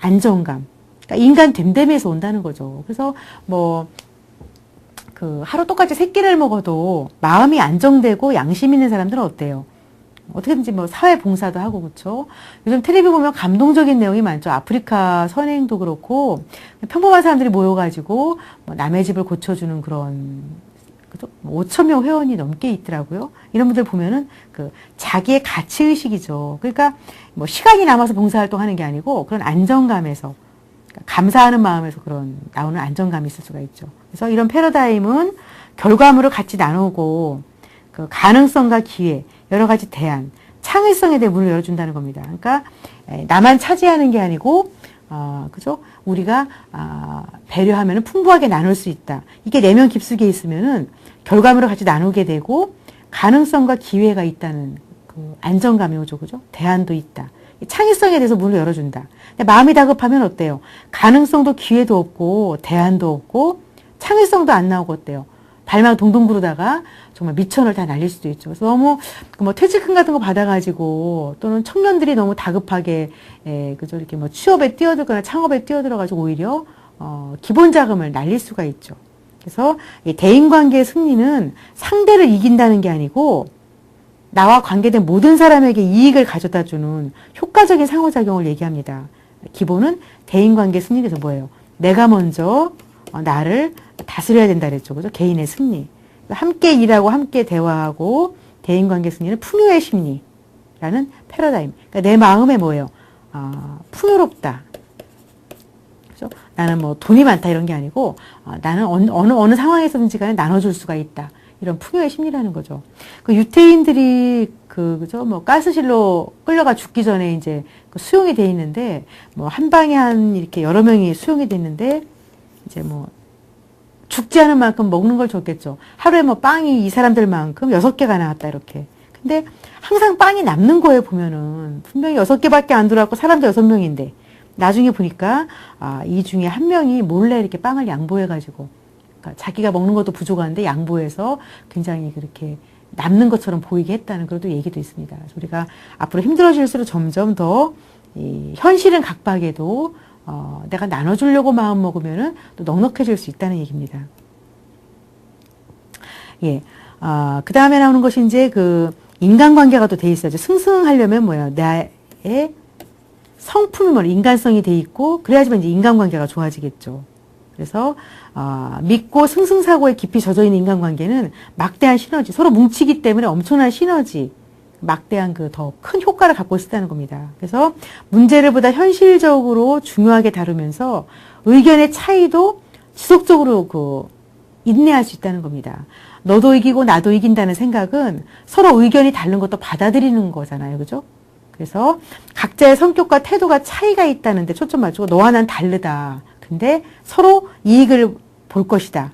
안정감, 그러니까 인간 됨됨에서 온다는 거죠. 그래서 하루 똑같이 3끼를 먹어도 마음이 안정되고 양심 있는 사람들은 어때요? 어떻게든지 사회 봉사도 하고, 그렇죠? 요즘 텔레비 보면 감동적인 내용이 많죠. 아프리카 선행도 그렇고, 평범한 사람들이 모여가지고, 남의 집을 고쳐주는 그런, 그죠? 5,000명 회원이 넘게 있더라고요. 이런 분들 보면은, 자기의 가치의식이죠. 그러니까, 시간이 남아서 봉사활동 하는 게 아니고, 그런 안정감에서, 감사하는 마음에서 나오는 안정감이 있을 수가 있죠. 그래서 이런 패러다임은 결과물을 같이 나누고, 가능성과 기회, 여러 가지 대안, 창의성에 대해 문을 열어준다는 겁니다. 그러니까 나만 차지하는 게 아니고, 그죠? 우리가 배려하면 풍부하게 나눌 수 있다. 이게 내면 깊숙이 있으면은 결과물을 같이 나누게 되고 가능성과 기회가 있다는 안정감이 오죠, 그죠? 대안도 있다. 창의성에 대해서 문을 열어준다. 근데 마음이 다급하면 어때요? 가능성도 기회도 없고 대안도 없고 창의성도 안 나오고 어때요? 발만 동동 구르다가 정말 미천을 다 날릴 수도 있죠. 그래서 너무 뭐 퇴직금 같은 거 받아가지고 또는 청년들이 너무 다급하게 그죠 이렇게 뭐 취업에 뛰어들거나 창업에 뛰어들어가지고 오히려 기본 자금을 날릴 수가 있죠. 그래서 이 대인관계의 승리는 상대를 이긴다는 게 아니고 나와 관계된 모든 사람에게 이익을 가져다 주는 효과적인 상호작용을 얘기합니다. 기본은 대인관계 승리에서 뭐예요? 내가 먼저 나를 다스려야 된다 그랬죠. 그죠? 개인의 승리. 함께 일하고 함께 대화하고 대인관계 승리는 풍요의 심리라는 패러다임. 그러니까 내 마음에 뭐예요? 풍요롭다. 그죠? 나는 뭐 돈이 많다 이런 게 아니고 나는 어느 상황에서든지 간에 나눠줄 수가 있다. 이런 풍요의 심리라는 거죠. 그 유태인들이 그죠 뭐 가스실로 끌려가 죽기 전에 이제 수용이 돼 있는데 뭐 한 방에 한 이렇게 여러 명이 수용이 됐는데 이제 뭐 죽지 않은 만큼 먹는 걸 줬겠죠. 하루에 뭐 빵이 이 사람들만큼 6개가 나왔다 이렇게. 근데 항상 빵이 남는 거에 보면은 분명히 6개밖에 안 들어왔고 사람도 6명인데 나중에 보니까 이 중에 한 명이 몰래 이렇게 빵을 양보해가지고 그러니까 자기가 먹는 것도 부족한데 양보해서 굉장히 그렇게 남는 것처럼 보이게 했다는 그런 얘기도 있습니다. 그래서 우리가 앞으로 힘들어질수록 점점 더 이 현실은 각박해도 내가 나눠주려고 마음 먹으면은 또 넉넉해질 수 있다는 얘기입니다. 예. 그 다음에 나오는 것이 이제 그 인간관계가 또 돼 있어요. 승승하려면 뭐야? 나의 성품이 뭐 인간성이 돼 있고 그래야지만 이제 인간관계가 좋아지겠죠. 그래서 믿고 승승사고에 깊이 젖어 있는 인간관계는 막대한 시너지, 서로 뭉치기 때문에 엄청난 시너지, 막대한 그 더 큰 효과를 갖고 있다는 겁니다. 그래서 문제를 보다 현실적으로 중요하게 다루면서 의견의 차이도 지속적으로 인내할 수 있다는 겁니다. 너도 이기고 나도 이긴다는 생각은 서로 의견이 다른 것도 받아들이는 거잖아요. 그죠? 그래서 각자의 성격과 태도가 차이가 있다는데 초점 맞추고 너와 난 다르다. 근데 서로 이익을 볼 것이다.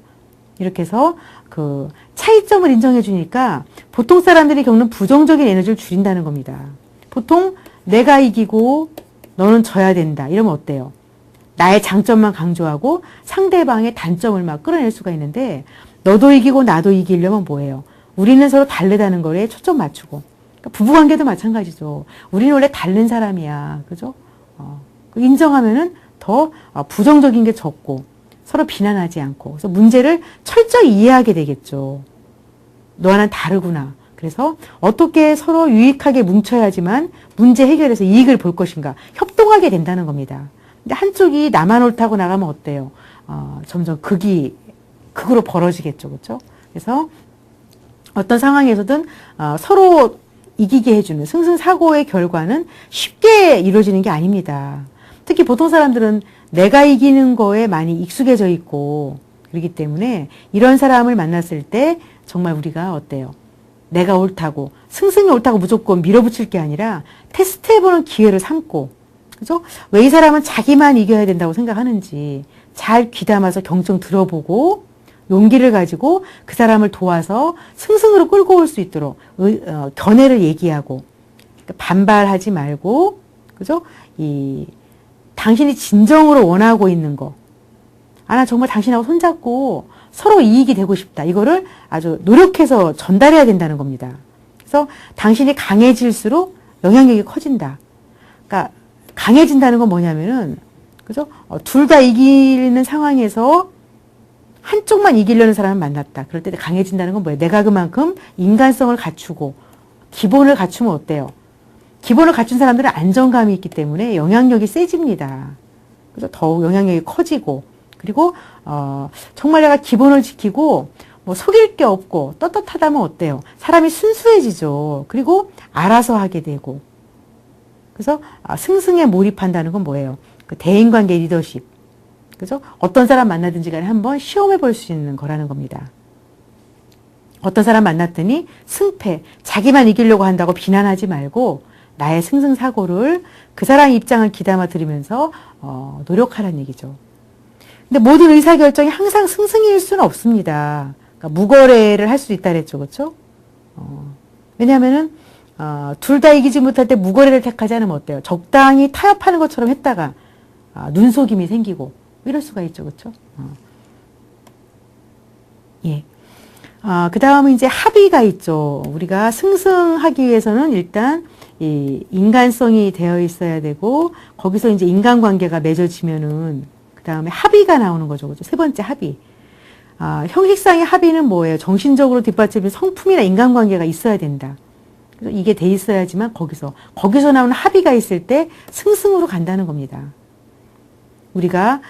이렇게 해서 그 차이점을 인정해 주니까 보통 사람들이 겪는 부정적인 에너지를 줄인다는 겁니다. 보통 내가 이기고 너는 져야 된다. 이러면 어때요? 나의 장점만 강조하고 상대방의 단점을 막 끌어낼 수가 있는데 너도 이기고 나도 이기려면 뭐예요? 우리는 서로 다르다는 거에 초점 맞추고 그러니까 부부관계도 마찬가지죠. 우리는 원래 다른 사람이야. 그죠? 인정하면은 더 부정적인 게 적고 서로 비난하지 않고 그래서 문제를 철저히 이해하게 되겠죠. 너와 난 다르구나. 그래서 어떻게 서로 유익하게 뭉쳐야지만 문제 해결에서 이익을 볼 것인가 협동하게 된다는 겁니다. 근데 한쪽이 나만 옳다고 나가면 어때요? 점점 극으로 벌어지겠죠. 그렇죠? 그래서 어떤 상황에서든 서로 이기게 해주는 승승사고의 결과는 쉽게 이루어지는 게 아닙니다. 특히 보통 사람들은 내가 이기는 거에 많이 익숙해져 있고 그렇기 때문에 이런 사람을 만났을 때 정말 우리가 어때요? 내가 옳다고 승승이 옳다고 무조건 밀어붙일 게 아니라 테스트해보는 기회를 삼고 그죠? 왜 이 사람은 자기만 이겨야 된다고 생각하는지 잘 귀담아서 경청 들어보고 용기를 가지고 그 사람을 도와서 승승으로 끌고 올 수 있도록 견해를 얘기하고 반발하지 말고 그죠? 당신이 진정으로 원하고 있는 거. 나 정말 당신하고 손잡고 서로 이익이 되고 싶다. 이거를 아주 노력해서 전달해야 된다는 겁니다. 그래서 당신이 강해질수록 영향력이 커진다. 그러니까 강해진다는 건 뭐냐면은 그죠? 둘 다 이기는 상황에서 한쪽만 이기려는 사람을 만났다. 그럴 때 강해진다는 건 뭐예요? 내가 그만큼 인간성을 갖추고 기본을 갖추면 어때요? 기본을 갖춘 사람들은 안정감이 있기 때문에 영향력이 세집니다. 그래서 더욱 영향력이 커지고 그리고 정말 내가 기본을 지키고 뭐 속일 게 없고 떳떳하다면 어때요? 사람이 순수해지죠. 그리고 알아서 하게 되고 그래서 승승에 몰입한다는 건 뭐예요? 그 대인관계 리더십 그죠? 어떤 사람 만나든지 간에 한번 시험해 볼 수 있는 거라는 겁니다. 어떤 사람 만났더니 승패 자기만 이기려고 한다고 비난하지 말고 나의 승승사고를 그 사람 입장을 귀담아 들으면서 노력하라는 얘기죠. 근데 모든 의사결정이 항상 승승일 수는 없습니다. 그러니까 무거래를 할 수 있다 그랬죠. 그렇죠? 왜냐하면은 둘 다 이기지 못할 때 무거래를 택하지 않으면 어때요? 적당히 타협하는 것처럼 했다가 눈속임이 생기고 이럴 수가 있죠. 그렇죠? 예. 그 다음은 이제 합의가 있죠. 우리가 승승하기 위해서는 일단 이 인간성이 되어 있어야 되고, 거기서 이제 인간관계가 맺어지면은, 그 다음에 합의가 나오는 거죠. 그죠? 세 번째 합의. 형식상의 합의는 뭐예요? 정신적으로 뒷받침이 성품이나 인간관계가 있어야 된다. 그래서 이게 돼 있어야지만 거기서 나오는 합의가 있을 때 승승으로 간다는 겁니다. 우리가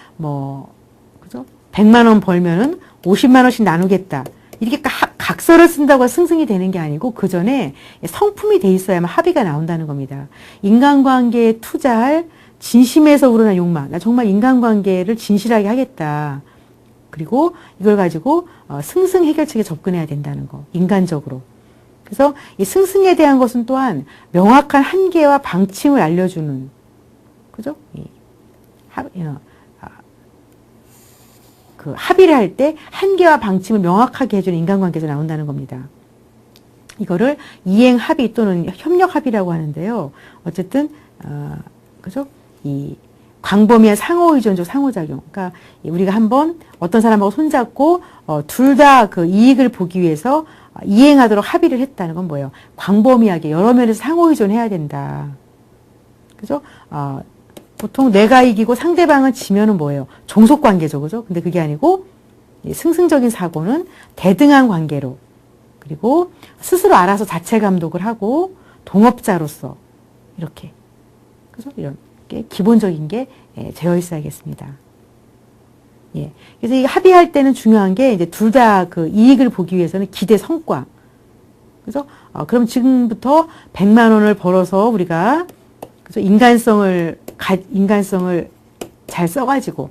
그죠? 100만 원 벌면은 50만 원씩 나누겠다. 이렇게 각서를 쓴다고 승승이 되는 게 아니고 그 전에 성품이 돼 있어야만 합의가 나온다는 겁니다. 인간관계에 투자할 진심에서 우러난 욕망. 나 정말 인간관계를 진실하게 하겠다. 그리고 이걸 가지고 승승 해결책에 접근해야 된다는 거. 인간적으로. 그래서 이 승승에 대한 것은 또한 명확한 한계와 방침을 알려주는, 그죠? 그 합의를 할 때 한계와 방침을 명확하게 해주는 인간관계에서 나온다는 겁니다. 이거를 이행 합의 또는 협력 합의라고 하는데요. 어쨌든 그죠? 이 광범위한 상호의존적 상호작용. 그러니까 우리가 한번 어떤 사람하고 손잡고 둘 다 그 이익을 보기 위해서 이행하도록 합의를 했다는 건 뭐예요? 광범위하게 여러 면에서 상호의존해야 된다. 그죠? 보통 내가 이기고 상대방은 지면은 뭐예요? 종속관계죠. 그죠? 근데 그게 아니고 승승적인 사고는 대등한 관계로, 그리고 스스로 알아서 자체 감독을 하고 동업자로서 이렇게, 그죠? 이런 게 기본적인 게 되어 있어야겠습니다. 예. 그래서 이 합의할 때는 중요한 게 이제 둘 다 그 이익을 보기 위해서는 기대 성과. 그죠? 그럼 지금부터 100만 원을 벌어서 우리가, 그죠? 인간성을 잘 써가지고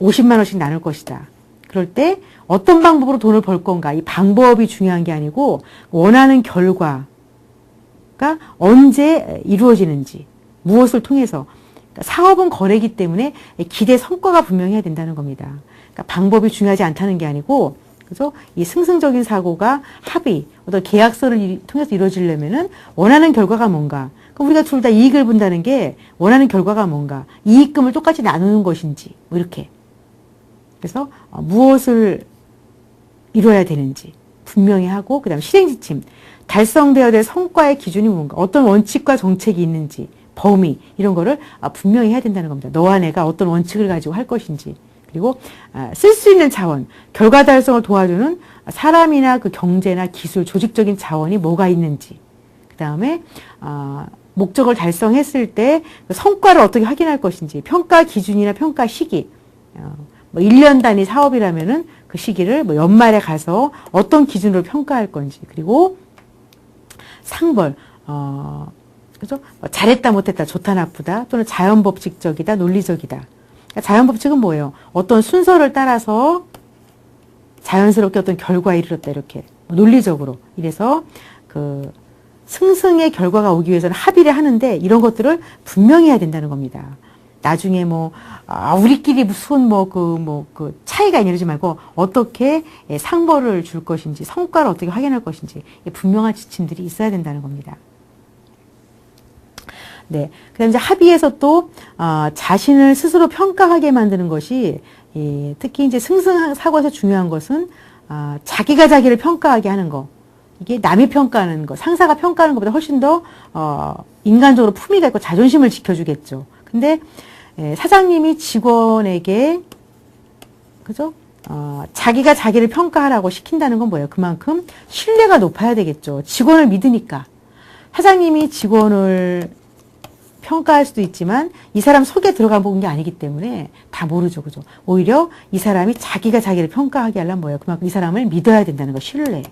50만 원씩 나눌 것이다. 그럴 때 어떤 방법으로 돈을 벌 건가? 이 방법이 중요한 게 아니고 원하는 결과가 언제 이루어지는지, 무엇을 통해서. 사업은 거래이기 때문에 기대 성과가 분명해야 된다는 겁니다. 그러니까 방법이 중요하지 않다는 게 아니고, 그죠? 이 승승적인 사고가 합의, 어떤 계약서를 통해서 이루어지려면은 원하는 결과가 뭔가. 그럼 우리가 둘 다 이익을 본다는 게 원하는 결과가 뭔가. 이익금을 똑같이 나누는 것인지, 뭐 이렇게. 그래서 무엇을 이루어야 되는지 분명히 하고, 그 다음 실행 지침. 달성되어야 될 성과의 기준이 뭔가. 어떤 원칙과 정책이 있는지. 범위, 이런 거를 분명히 해야 된다는 겁니다. 너와 내가 어떤 원칙을 가지고 할 것인지. 그리고 쓸 수 있는 자원, 결과 달성을 도와주는 사람이나 그 경제나 기술, 조직적인 자원이 뭐가 있는지. 그 다음에 목적을 달성했을 때 성과를 어떻게 확인할 것인지. 평가 기준이나 평가 시기. 1년 단위 사업이라면은 그 시기를 연말에 가서 어떤 기준으로 평가할 건지. 그리고 상벌, 그죠? 잘했다, 못했다, 좋다, 나쁘다, 또는 자연법칙적이다, 논리적이다. 그러니까 자연법칙은 뭐예요? 어떤 순서를 따라서 자연스럽게 어떤 결과에 이르렀다, 이렇게. 논리적으로. 이래서 그 승승의 결과가 오기 위해서는 합의를 하는데 이런 것들을 분명히 해야 된다는 겁니다. 나중에 우리끼리 무슨 그 차이가 이러지 말고 어떻게 상벌을 줄 것인지, 성과를 어떻게 확인할 것인지 분명한 지침들이 있어야 된다는 겁니다. 네. 그 다음에 이제 합의에서 또, 자신을 스스로 평가하게 만드는 것이, 특히 이제 승승사고에서 중요한 것은, 자기가 자기를 평가하게 하는 거. 이게 남이 평가하는 거, 상사가 평가하는 것보다 훨씬 더, 인간적으로 품위가 있고 자존심을 지켜주겠죠. 근데, 사장님이 직원에게, 그죠? 자기가 자기를 평가하라고 시킨다는 건 뭐예요? 그만큼 신뢰가 높아야 되겠죠. 직원을 믿으니까. 사장님이 직원을 평가할 수도 있지만 이 사람 속에 들어가 본 게 아니기 때문에 다 모르죠. 그죠? 오히려 이 사람이 자기가 자기를 평가하게 하려면 뭐예요? 그만큼 이 사람을 믿어야 된다는 거, 신뢰.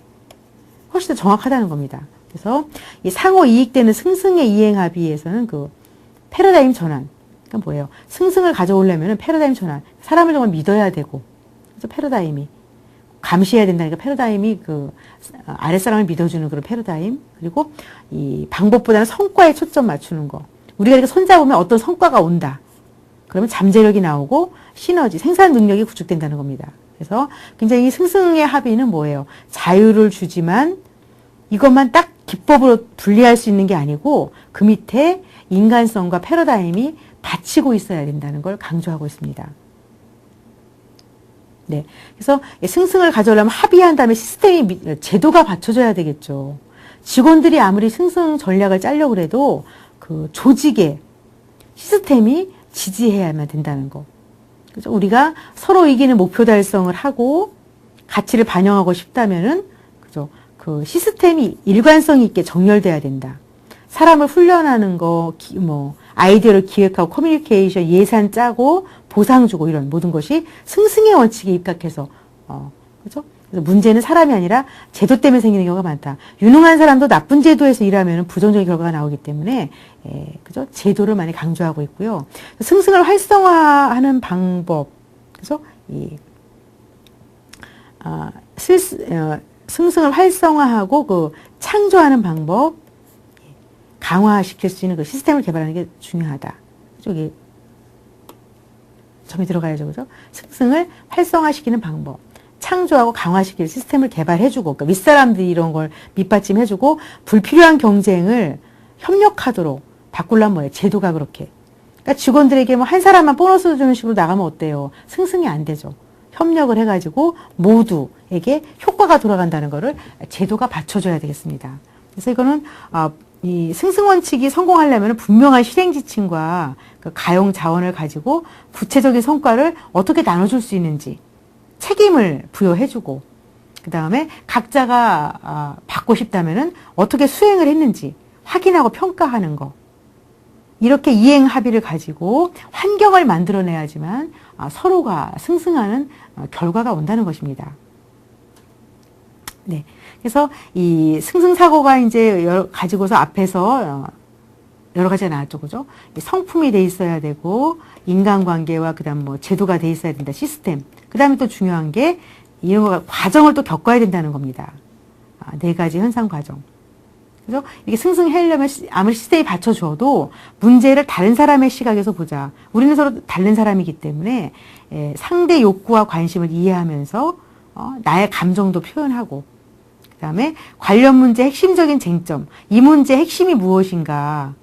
훨씬 더 정확하다는 겁니다. 그래서 이 상호 이익되는 승승의 이행 합의에서는 그 패러다임 전환. 그러니까 뭐예요? 승승을 가져오려면 패러다임 전환. 사람을 정말 믿어야 되고. 그래서 패러다임이 감시해야 된다니까 패러다임이 그 아랫사람을 믿어주는 그런 패러다임. 그리고 이 방법보다는 성과에 초점 맞추는 거. 우리가 이렇게 손잡으면 어떤 성과가 온다. 그러면 잠재력이 나오고 시너지, 생산 능력이 구축된다는 겁니다. 그래서 굉장히 승승의 합의는 뭐예요? 자유를 주지만 이것만 딱 기법으로 분리할 수 있는 게 아니고 그 밑에 인간성과 패러다임이 받치고 있어야 된다는 걸 강조하고 있습니다. 네. 그래서 승승을 가져오려면 합의한 다음에 시스템이, 제도가 받쳐줘야 되겠죠. 직원들이 아무리 승승 전략을 짜려고 그래도 그 조직의 시스템이 지지해야만 된다는 거. 그죠? 우리가 서로 이기는 목표 달성을 하고 가치를 반영하고 싶다면은, 그죠? 그 시스템이 일관성 있게 정렬돼야 된다. 사람을 훈련하는 거, 아이디어를 기획하고 커뮤니케이션, 예산 짜고 보상 주고 이런 모든 것이 승승의 원칙에 입각해서, 그죠? 그래서 문제는 사람이 아니라 제도 때문에 생기는 경우가 많다. 유능한 사람도 나쁜 제도에서 일하면 부정적인 결과가 나오기 때문에, 그죠? 제도를 많이 강조하고 있고요. 승승을 활성화하는 방법. 그래서 승승을 활성화하고 그 창조하는 방법, 강화시킬 수 있는 그 시스템을 개발하는 게 중요하다. 저기 점이 들어가야죠, 그죠? 승승을 활성화시키는 방법, 창조하고 강화시킬 시스템을 개발해주고, 그러니까 윗사람들이 이런 걸 밑받침해주고, 불필요한 경쟁을 협력하도록 바꾸려면 뭐예요? 제도가 그렇게. 그러니까 직원들에게 뭐 한 사람만 보너스 주는 식으로 나가면 어때요? 승승이 안 되죠. 협력을 해가지고 모두에게 효과가 돌아간다는 거를 제도가 받쳐줘야 되겠습니다. 그래서 이거는 이 승승원칙이 성공하려면 분명한 실행 지침과 그 가용 자원을 가지고 구체적인 성과를 어떻게 나눠줄 수 있는지 책임을 부여해주고, 그 다음에 각자가 받고 싶다면은 어떻게 수행을 했는지 확인하고 평가하는 거. 이렇게 이행 합의를 가지고 환경을 만들어내야지만 서로가 승승하는 결과가 온다는 것입니다. 네. 그래서 이 승승사고가 이제 가지고서 앞에서 여러 가지가 나왔죠. 그죠? 성품이 돼 있어야 되고, 인간관계와 그 다음 뭐 제도가 돼 있어야 된다. 시스템. 그 다음에 또 중요한 게 이런 거 과정을 또 겪어야 된다는 겁니다. 4가지 현상 과정. 그죠? 이게 승승하려면 아무리 시스템이 받쳐줘도 문제를 다른 사람의 시각에서 보자. 우리는 서로 다른 사람이기 때문에 상대 욕구와 관심을 이해하면서 나의 감정도 표현하고, 그 다음에 관련 문제 핵심적인 쟁점, 이 문제 핵심이 무엇인가,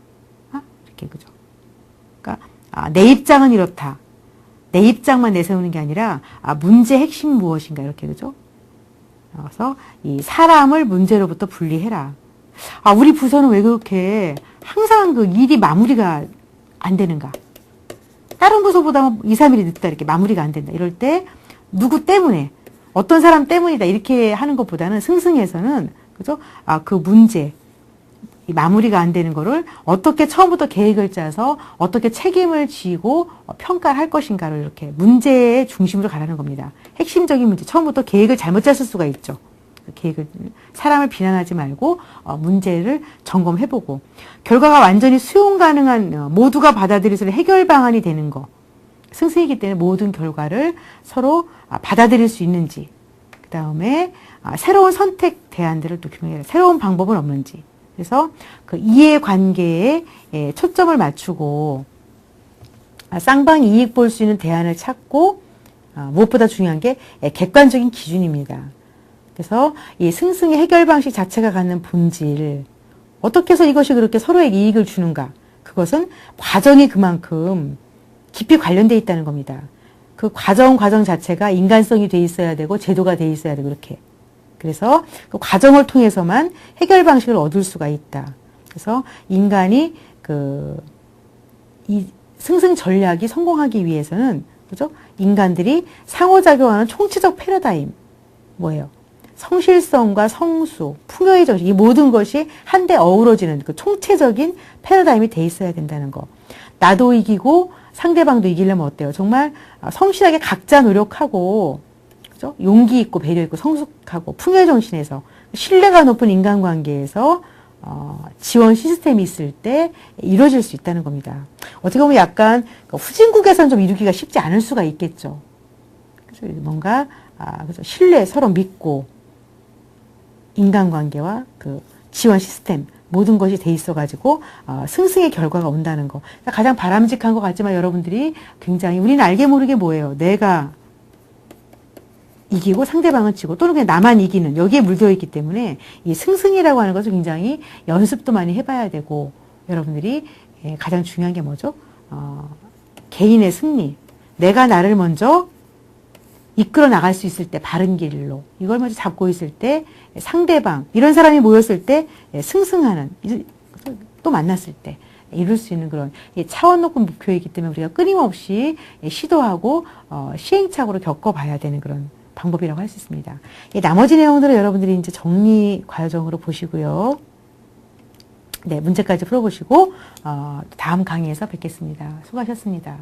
이렇게, 그죠? 그러니까 내 입장은 이렇다. 내 입장만 내세우는 게 아니라 문제 핵심 무엇인가, 이렇게, 그죠? 그래서 이 사람을 문제로부터 분리해라. 우리 부서는 왜 그렇게 항상 그 일이 마무리가 안 되는가? 다른 부서보다 2, 3일이 늦다, 이렇게 마무리가 안 된다. 이럴 때 누구 때문에, 어떤 사람 때문이다, 이렇게 하는 것보다는 승승에서는, 그죠? 그 문제, 이 마무리가 안 되는 거를 어떻게 처음부터 계획을 짜서 어떻게 책임을 지고 평가를 할 것인가를 이렇게 문제의 중심으로 가라는 겁니다. 핵심적인 문제, 처음부터 계획을 잘못 짰을 수가 있죠. 계획을, 사람을 비난하지 말고 문제를 점검해보고, 결과가 완전히 수용 가능한, 모두가 받아들일 수 있는 해결 방안이 되는 거. 승승이기 때문에 모든 결과를 서로 받아들일 수 있는지, 그 다음에 새로운 선택 대안들을 또 규명해라. 새로운 방법은 없는지. 그래서 그 이해관계에 초점을 맞추고 쌍방이 이익 볼 수 있는 대안을 찾고, 무엇보다 중요한 게 객관적인 기준입니다. 그래서 이 승승의 해결 방식 자체가 갖는 본질, 어떻게 해서 이것이 그렇게 서로에게 이익을 주는가, 그것은 과정이 그만큼 깊이 관련되어 있다는 겁니다. 그 과정 자체가 인간성이 돼 있어야 되고 제도가 돼 있어야 되고, 이렇게. 그래서 그 과정을 통해서만 해결 방식을 얻을 수가 있다. 그래서 인간이 이 승승 전략이 성공하기 위해서는, 그죠? 인간들이 상호작용하는 총체적 패러다임, 뭐예요? 성실성과 성수, 풍요의 정신, 이 모든 것이 한데 어우러지는 그 총체적인 패러다임이 돼 있어야 된다는 거. 나도 이기고 상대방도 이기려면 어때요? 정말 성실하게 각자 노력하고, 그죠? 용기 있고 배려 있고 성숙하고 풍요의 정신에서, 신뢰가 높은 인간관계에서 지원 시스템이 있을 때 이루어질 수 있다는 겁니다. 어떻게 보면 약간 후진국에서는 좀 이루기가 쉽지 않을 수가 있겠죠. 그래서 뭔가 그래서 신뢰, 서로 믿고, 인간관계와 그 지원 시스템, 모든 것이 돼 있어가지고 승승의 결과가 온다는 거. 가장 바람직한 것 같지만 여러분들이 굉장히, 우리는 알게 모르게 뭐예요? 내가 이기고 상대방은 지고, 또는 그냥 나만 이기는, 여기에 물들어 있기 때문에 이 승승이라고 하는 것을 굉장히 연습도 많이 해봐야 되고, 여러분들이 가장 중요한 게 뭐죠? 개인의 승리. 내가 나를 먼저 이끌어 나갈 수 있을 때 바른 길로 이걸 먼저 잡고 있을 때 상대방 이런 사람이 모였을 때 승승하는 또 만났을 때 이룰 수 있는 그런 차원 높은 목표이기 때문에 우리가 끊임없이 시도하고 시행착오로 겪어봐야 되는 그런 방법이라고 할 수 있습니다. 나머지 내용들은 여러분들이 이제 정리 과정으로 보시고요. 네, 문제까지 풀어보시고 다음 강의에서 뵙겠습니다. 수고하셨습니다.